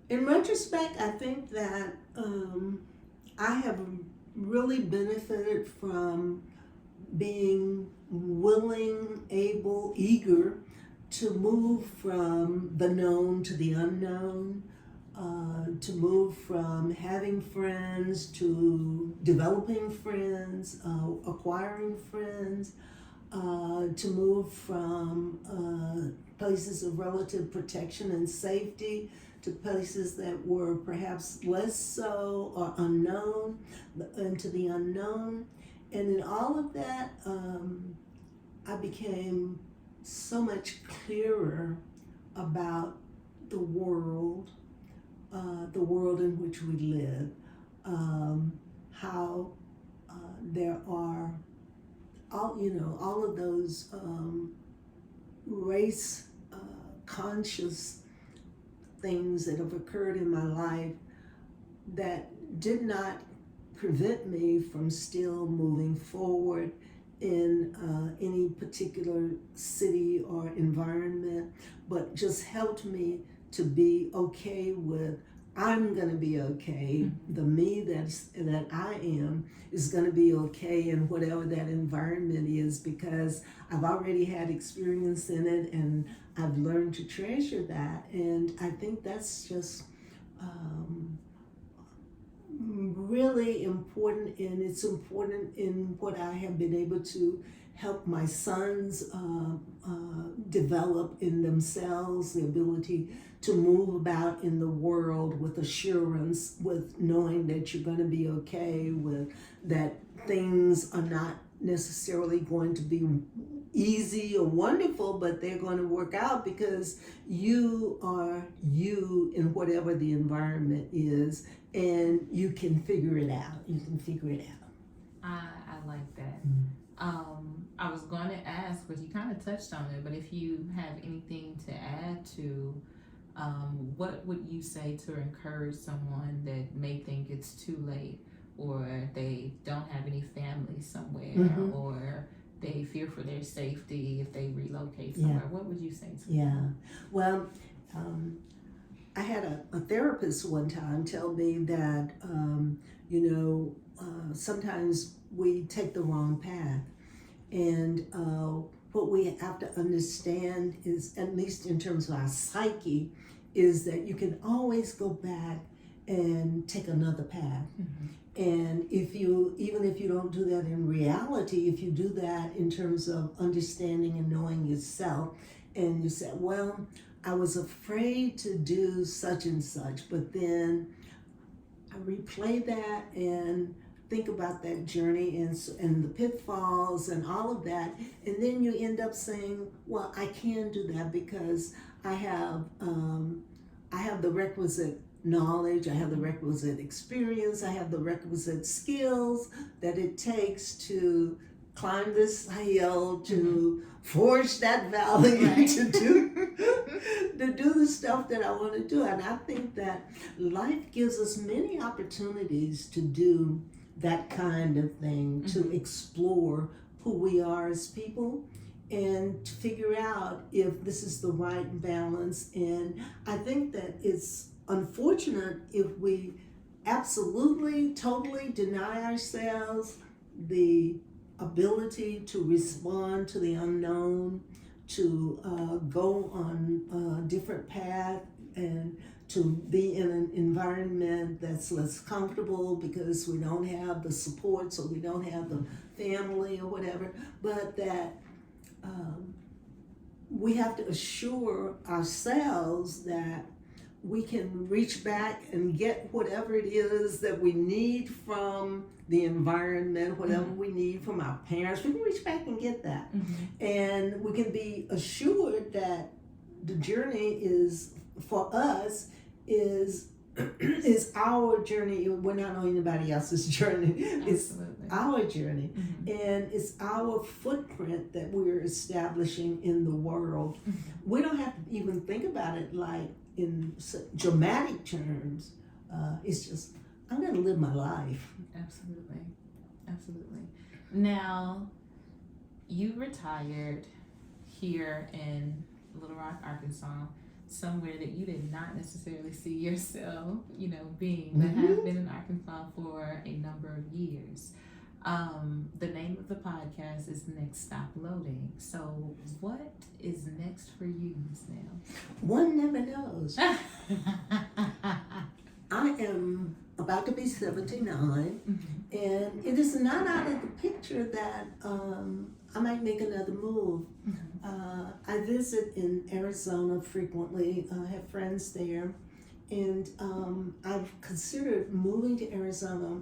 S1: in retrospect, I think that I have really benefited from being willing, able, eager to move from the known to the unknown, to move from having friends to developing friends, acquiring friends, to move from places of relative protection and safety to places that were perhaps less so or unknown, into the unknown. And in all of that, I became so much clearer about the world in which we live, how there are all of those race conscious things that have occurred in my life that did not prevent me from still moving forward in any particular city or environment, but just helped me to be okay with, I'm gonna be okay. The me that I am is gonna be okay in whatever that environment is, because I've already had experience in it and I've learned to treasure that. And I think that's just really important, and it's important in what I have been able to help my sons develop in themselves, the ability to move about in the world with assurance, with knowing that you're going to be okay, with that things are not necessarily going to be easy or wonderful, but they're going to work out because you are you in whatever the environment is, and you can figure it out.
S3: I like that. I was going to ask, but you kind of touched on it, but if you have anything to add to what would you say to encourage someone that may think it's too late, or they don't have any family somewhere, or they fear for their safety if they relocate somewhere? What would you say to them?
S1: Well, I had a therapist one time tell me that, sometimes we take the wrong path. And what we have to understand is, at least in terms of our psyche, is that you can always go back and take another path. And even if you don't do that in reality, if you do that in terms of understanding and knowing yourself, and you say, well, I was afraid to do such and such, but then I replay that and think about that journey and the pitfalls and all of that, and then you end up saying, well, I can do that because I have the requisite knowledge, I have the requisite experience, I have the requisite skills that it takes to climb this hill, to forge that valley, to do the stuff that I want to do. And I think that life gives us many opportunities to do that kind of thing, to explore who we are as people and to figure out if this is the right balance. And I think that it's unfortunate if we absolutely, totally deny ourselves the ability to respond to the unknown, to go on a different path, and to be in an environment that's less comfortable because we don't have the supports or we don't have the family or whatever, but that we have to assure ourselves that we can reach back and get whatever it is that we need from the environment, whatever we need from our parents. We can reach back and get that. And we can be assured that the journey is, for us, is our journey. We're not on anybody else's journey. It's our journey. And it's our footprint that we're establishing in the world. We don't have to even think about it like in dramatic terms. It's just, I'm going to live my life.
S3: Absolutely. Now, you retired here in Little Rock, Arkansas, somewhere that you did not necessarily see yourself, being, but have been in Arkansas for a number of years. The name of the podcast is Next Stop Loading. So what is next for you, Ms. Nayles?
S1: One never knows. I am about to be 79, and it is not out of the picture that I might make another move. I visit in Arizona frequently. I have friends there, and I've considered moving to Arizona.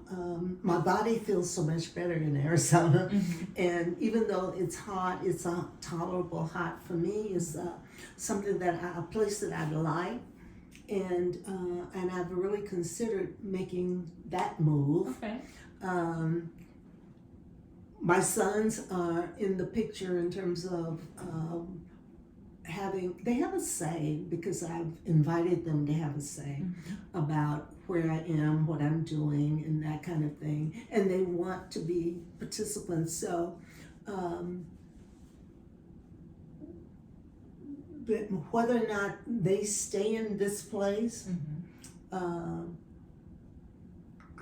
S1: My body feels so much better in Arizona, and even though it's hot, it's a tolerable hot for me. It's something a place that I like. And I've really considered making that move. My sons are in the picture in terms of they have a say, because I've invited them to have a say about where I am, what I'm doing, and that kind of thing. And they want to be participants. So whether or not they stay in this place,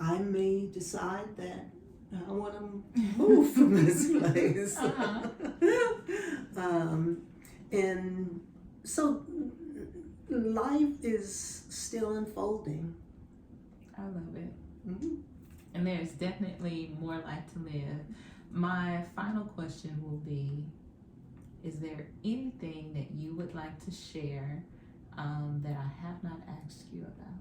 S1: I may decide that I want to move from this place. And so life is still unfolding.
S3: I love it. And there's definitely more life to live. My final question will be, is there anything that you would like to share that I have not asked you about?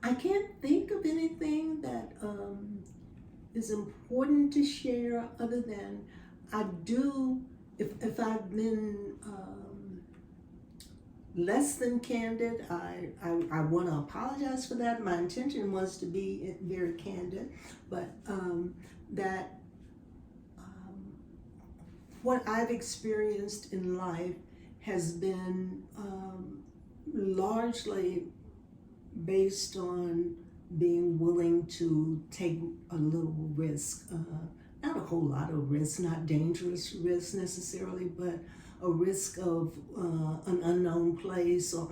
S1: I can't think of anything that is important to share, other than I do, if I've been less than candid, I want to apologize for that. My intention was to be very candid, but that what I've experienced in life has been largely based on being willing to take a little risk, not a whole lot of risk, not dangerous risk necessarily, but a risk of an unknown place or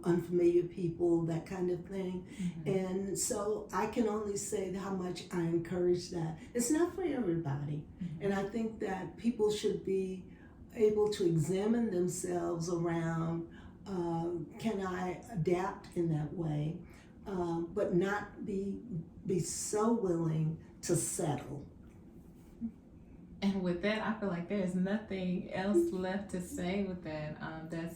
S1: unfamiliar people, that kind of thing. And so I can only say how much I encourage that. It's not for everybody. And I think that people should be able to examine themselves around, can I adapt in that way, but not be so willing to settle.
S3: And with that, I feel like there's nothing else left to say with that. That's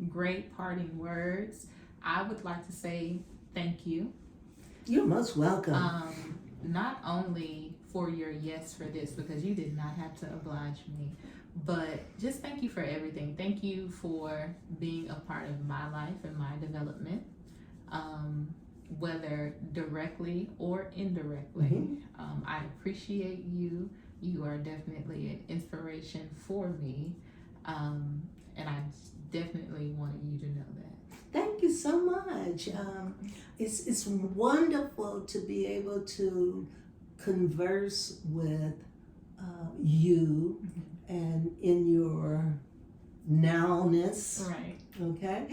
S3: great parting words. I would like to say thank you.
S1: You're most welcome.
S3: Not only for your yes for this, because you did not have to oblige me, but just thank you for everything. Thank you for being a part of my life and my development, whether directly or indirectly. I appreciate you. You are definitely an inspiration for me, and I definitely wanted you to know that.
S1: Thank you so much. It's wonderful to be able to converse with you and in your nowness.
S3: Right.
S1: Okay.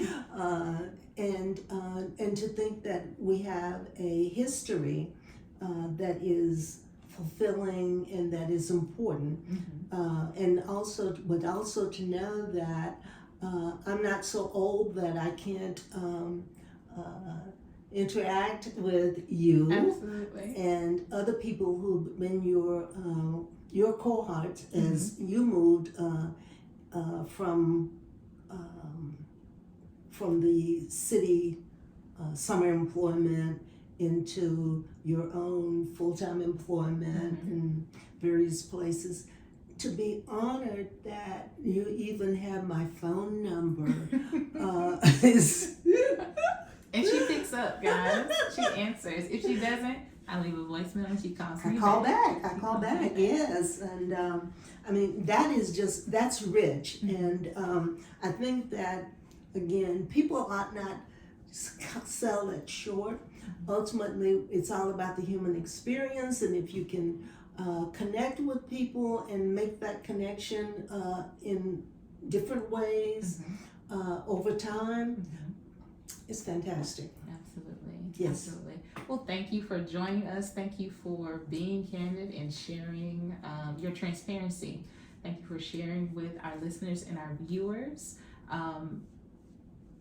S1: And to think that we have a history that is fulfilling and that is important, and also to know that I'm not so old that I can't interact with you.
S3: Absolutely.
S1: And other people who've been your your cohort as you moved from the city summer employment into your own full-time employment in various places. To be honored that you even have my phone number is...
S3: And she picks up, guys. She answers. If she doesn't, I leave a voicemail and she calls me.
S1: I call back, yes. And I mean, that's rich. And I think that, again, people ought not sell it short. Ultimately, it's all about the human experience, and if you can connect with people and make that connection in different ways over time, it's fantastic.
S3: Absolutely.
S1: Yes.
S3: Absolutely. Well, thank you for joining us. Thank you for being candid and sharing your transparency. Thank you for sharing with our listeners and our viewers.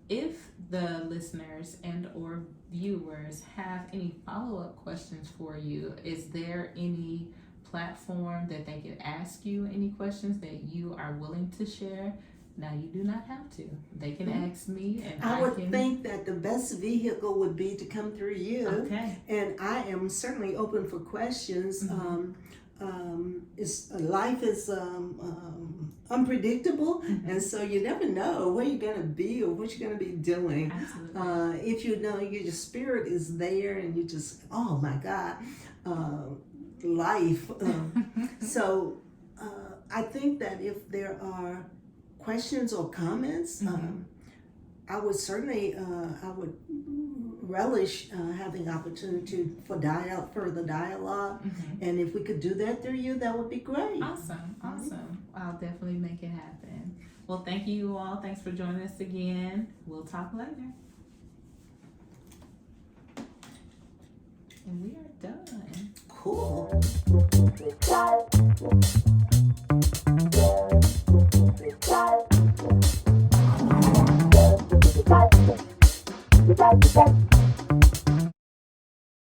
S3: If the listeners and or viewers have any follow-up questions for you, is there any platform that they could ask you any questions that you are willing to share? Now, you do not have to. They can ask me, and
S1: I would think that the best vehicle would be to come through you.
S3: Okay.
S1: And I am certainly open for questions. Life is unpredictable, and so you never know where you're going to be or what you're going to be doing.
S3: Absolutely.
S1: If you know your spirit is there, and you just, oh my God, life. So I think that if there are questions or comments, I would certainly I would relish having opportunity for further dialogue, and if we could do that through you, that would be great.
S3: Awesome. I'll definitely make it happen. Well, thank you all. Thanks for joining us again. We'll talk later. And we are done.
S1: Cool.
S4: Bye.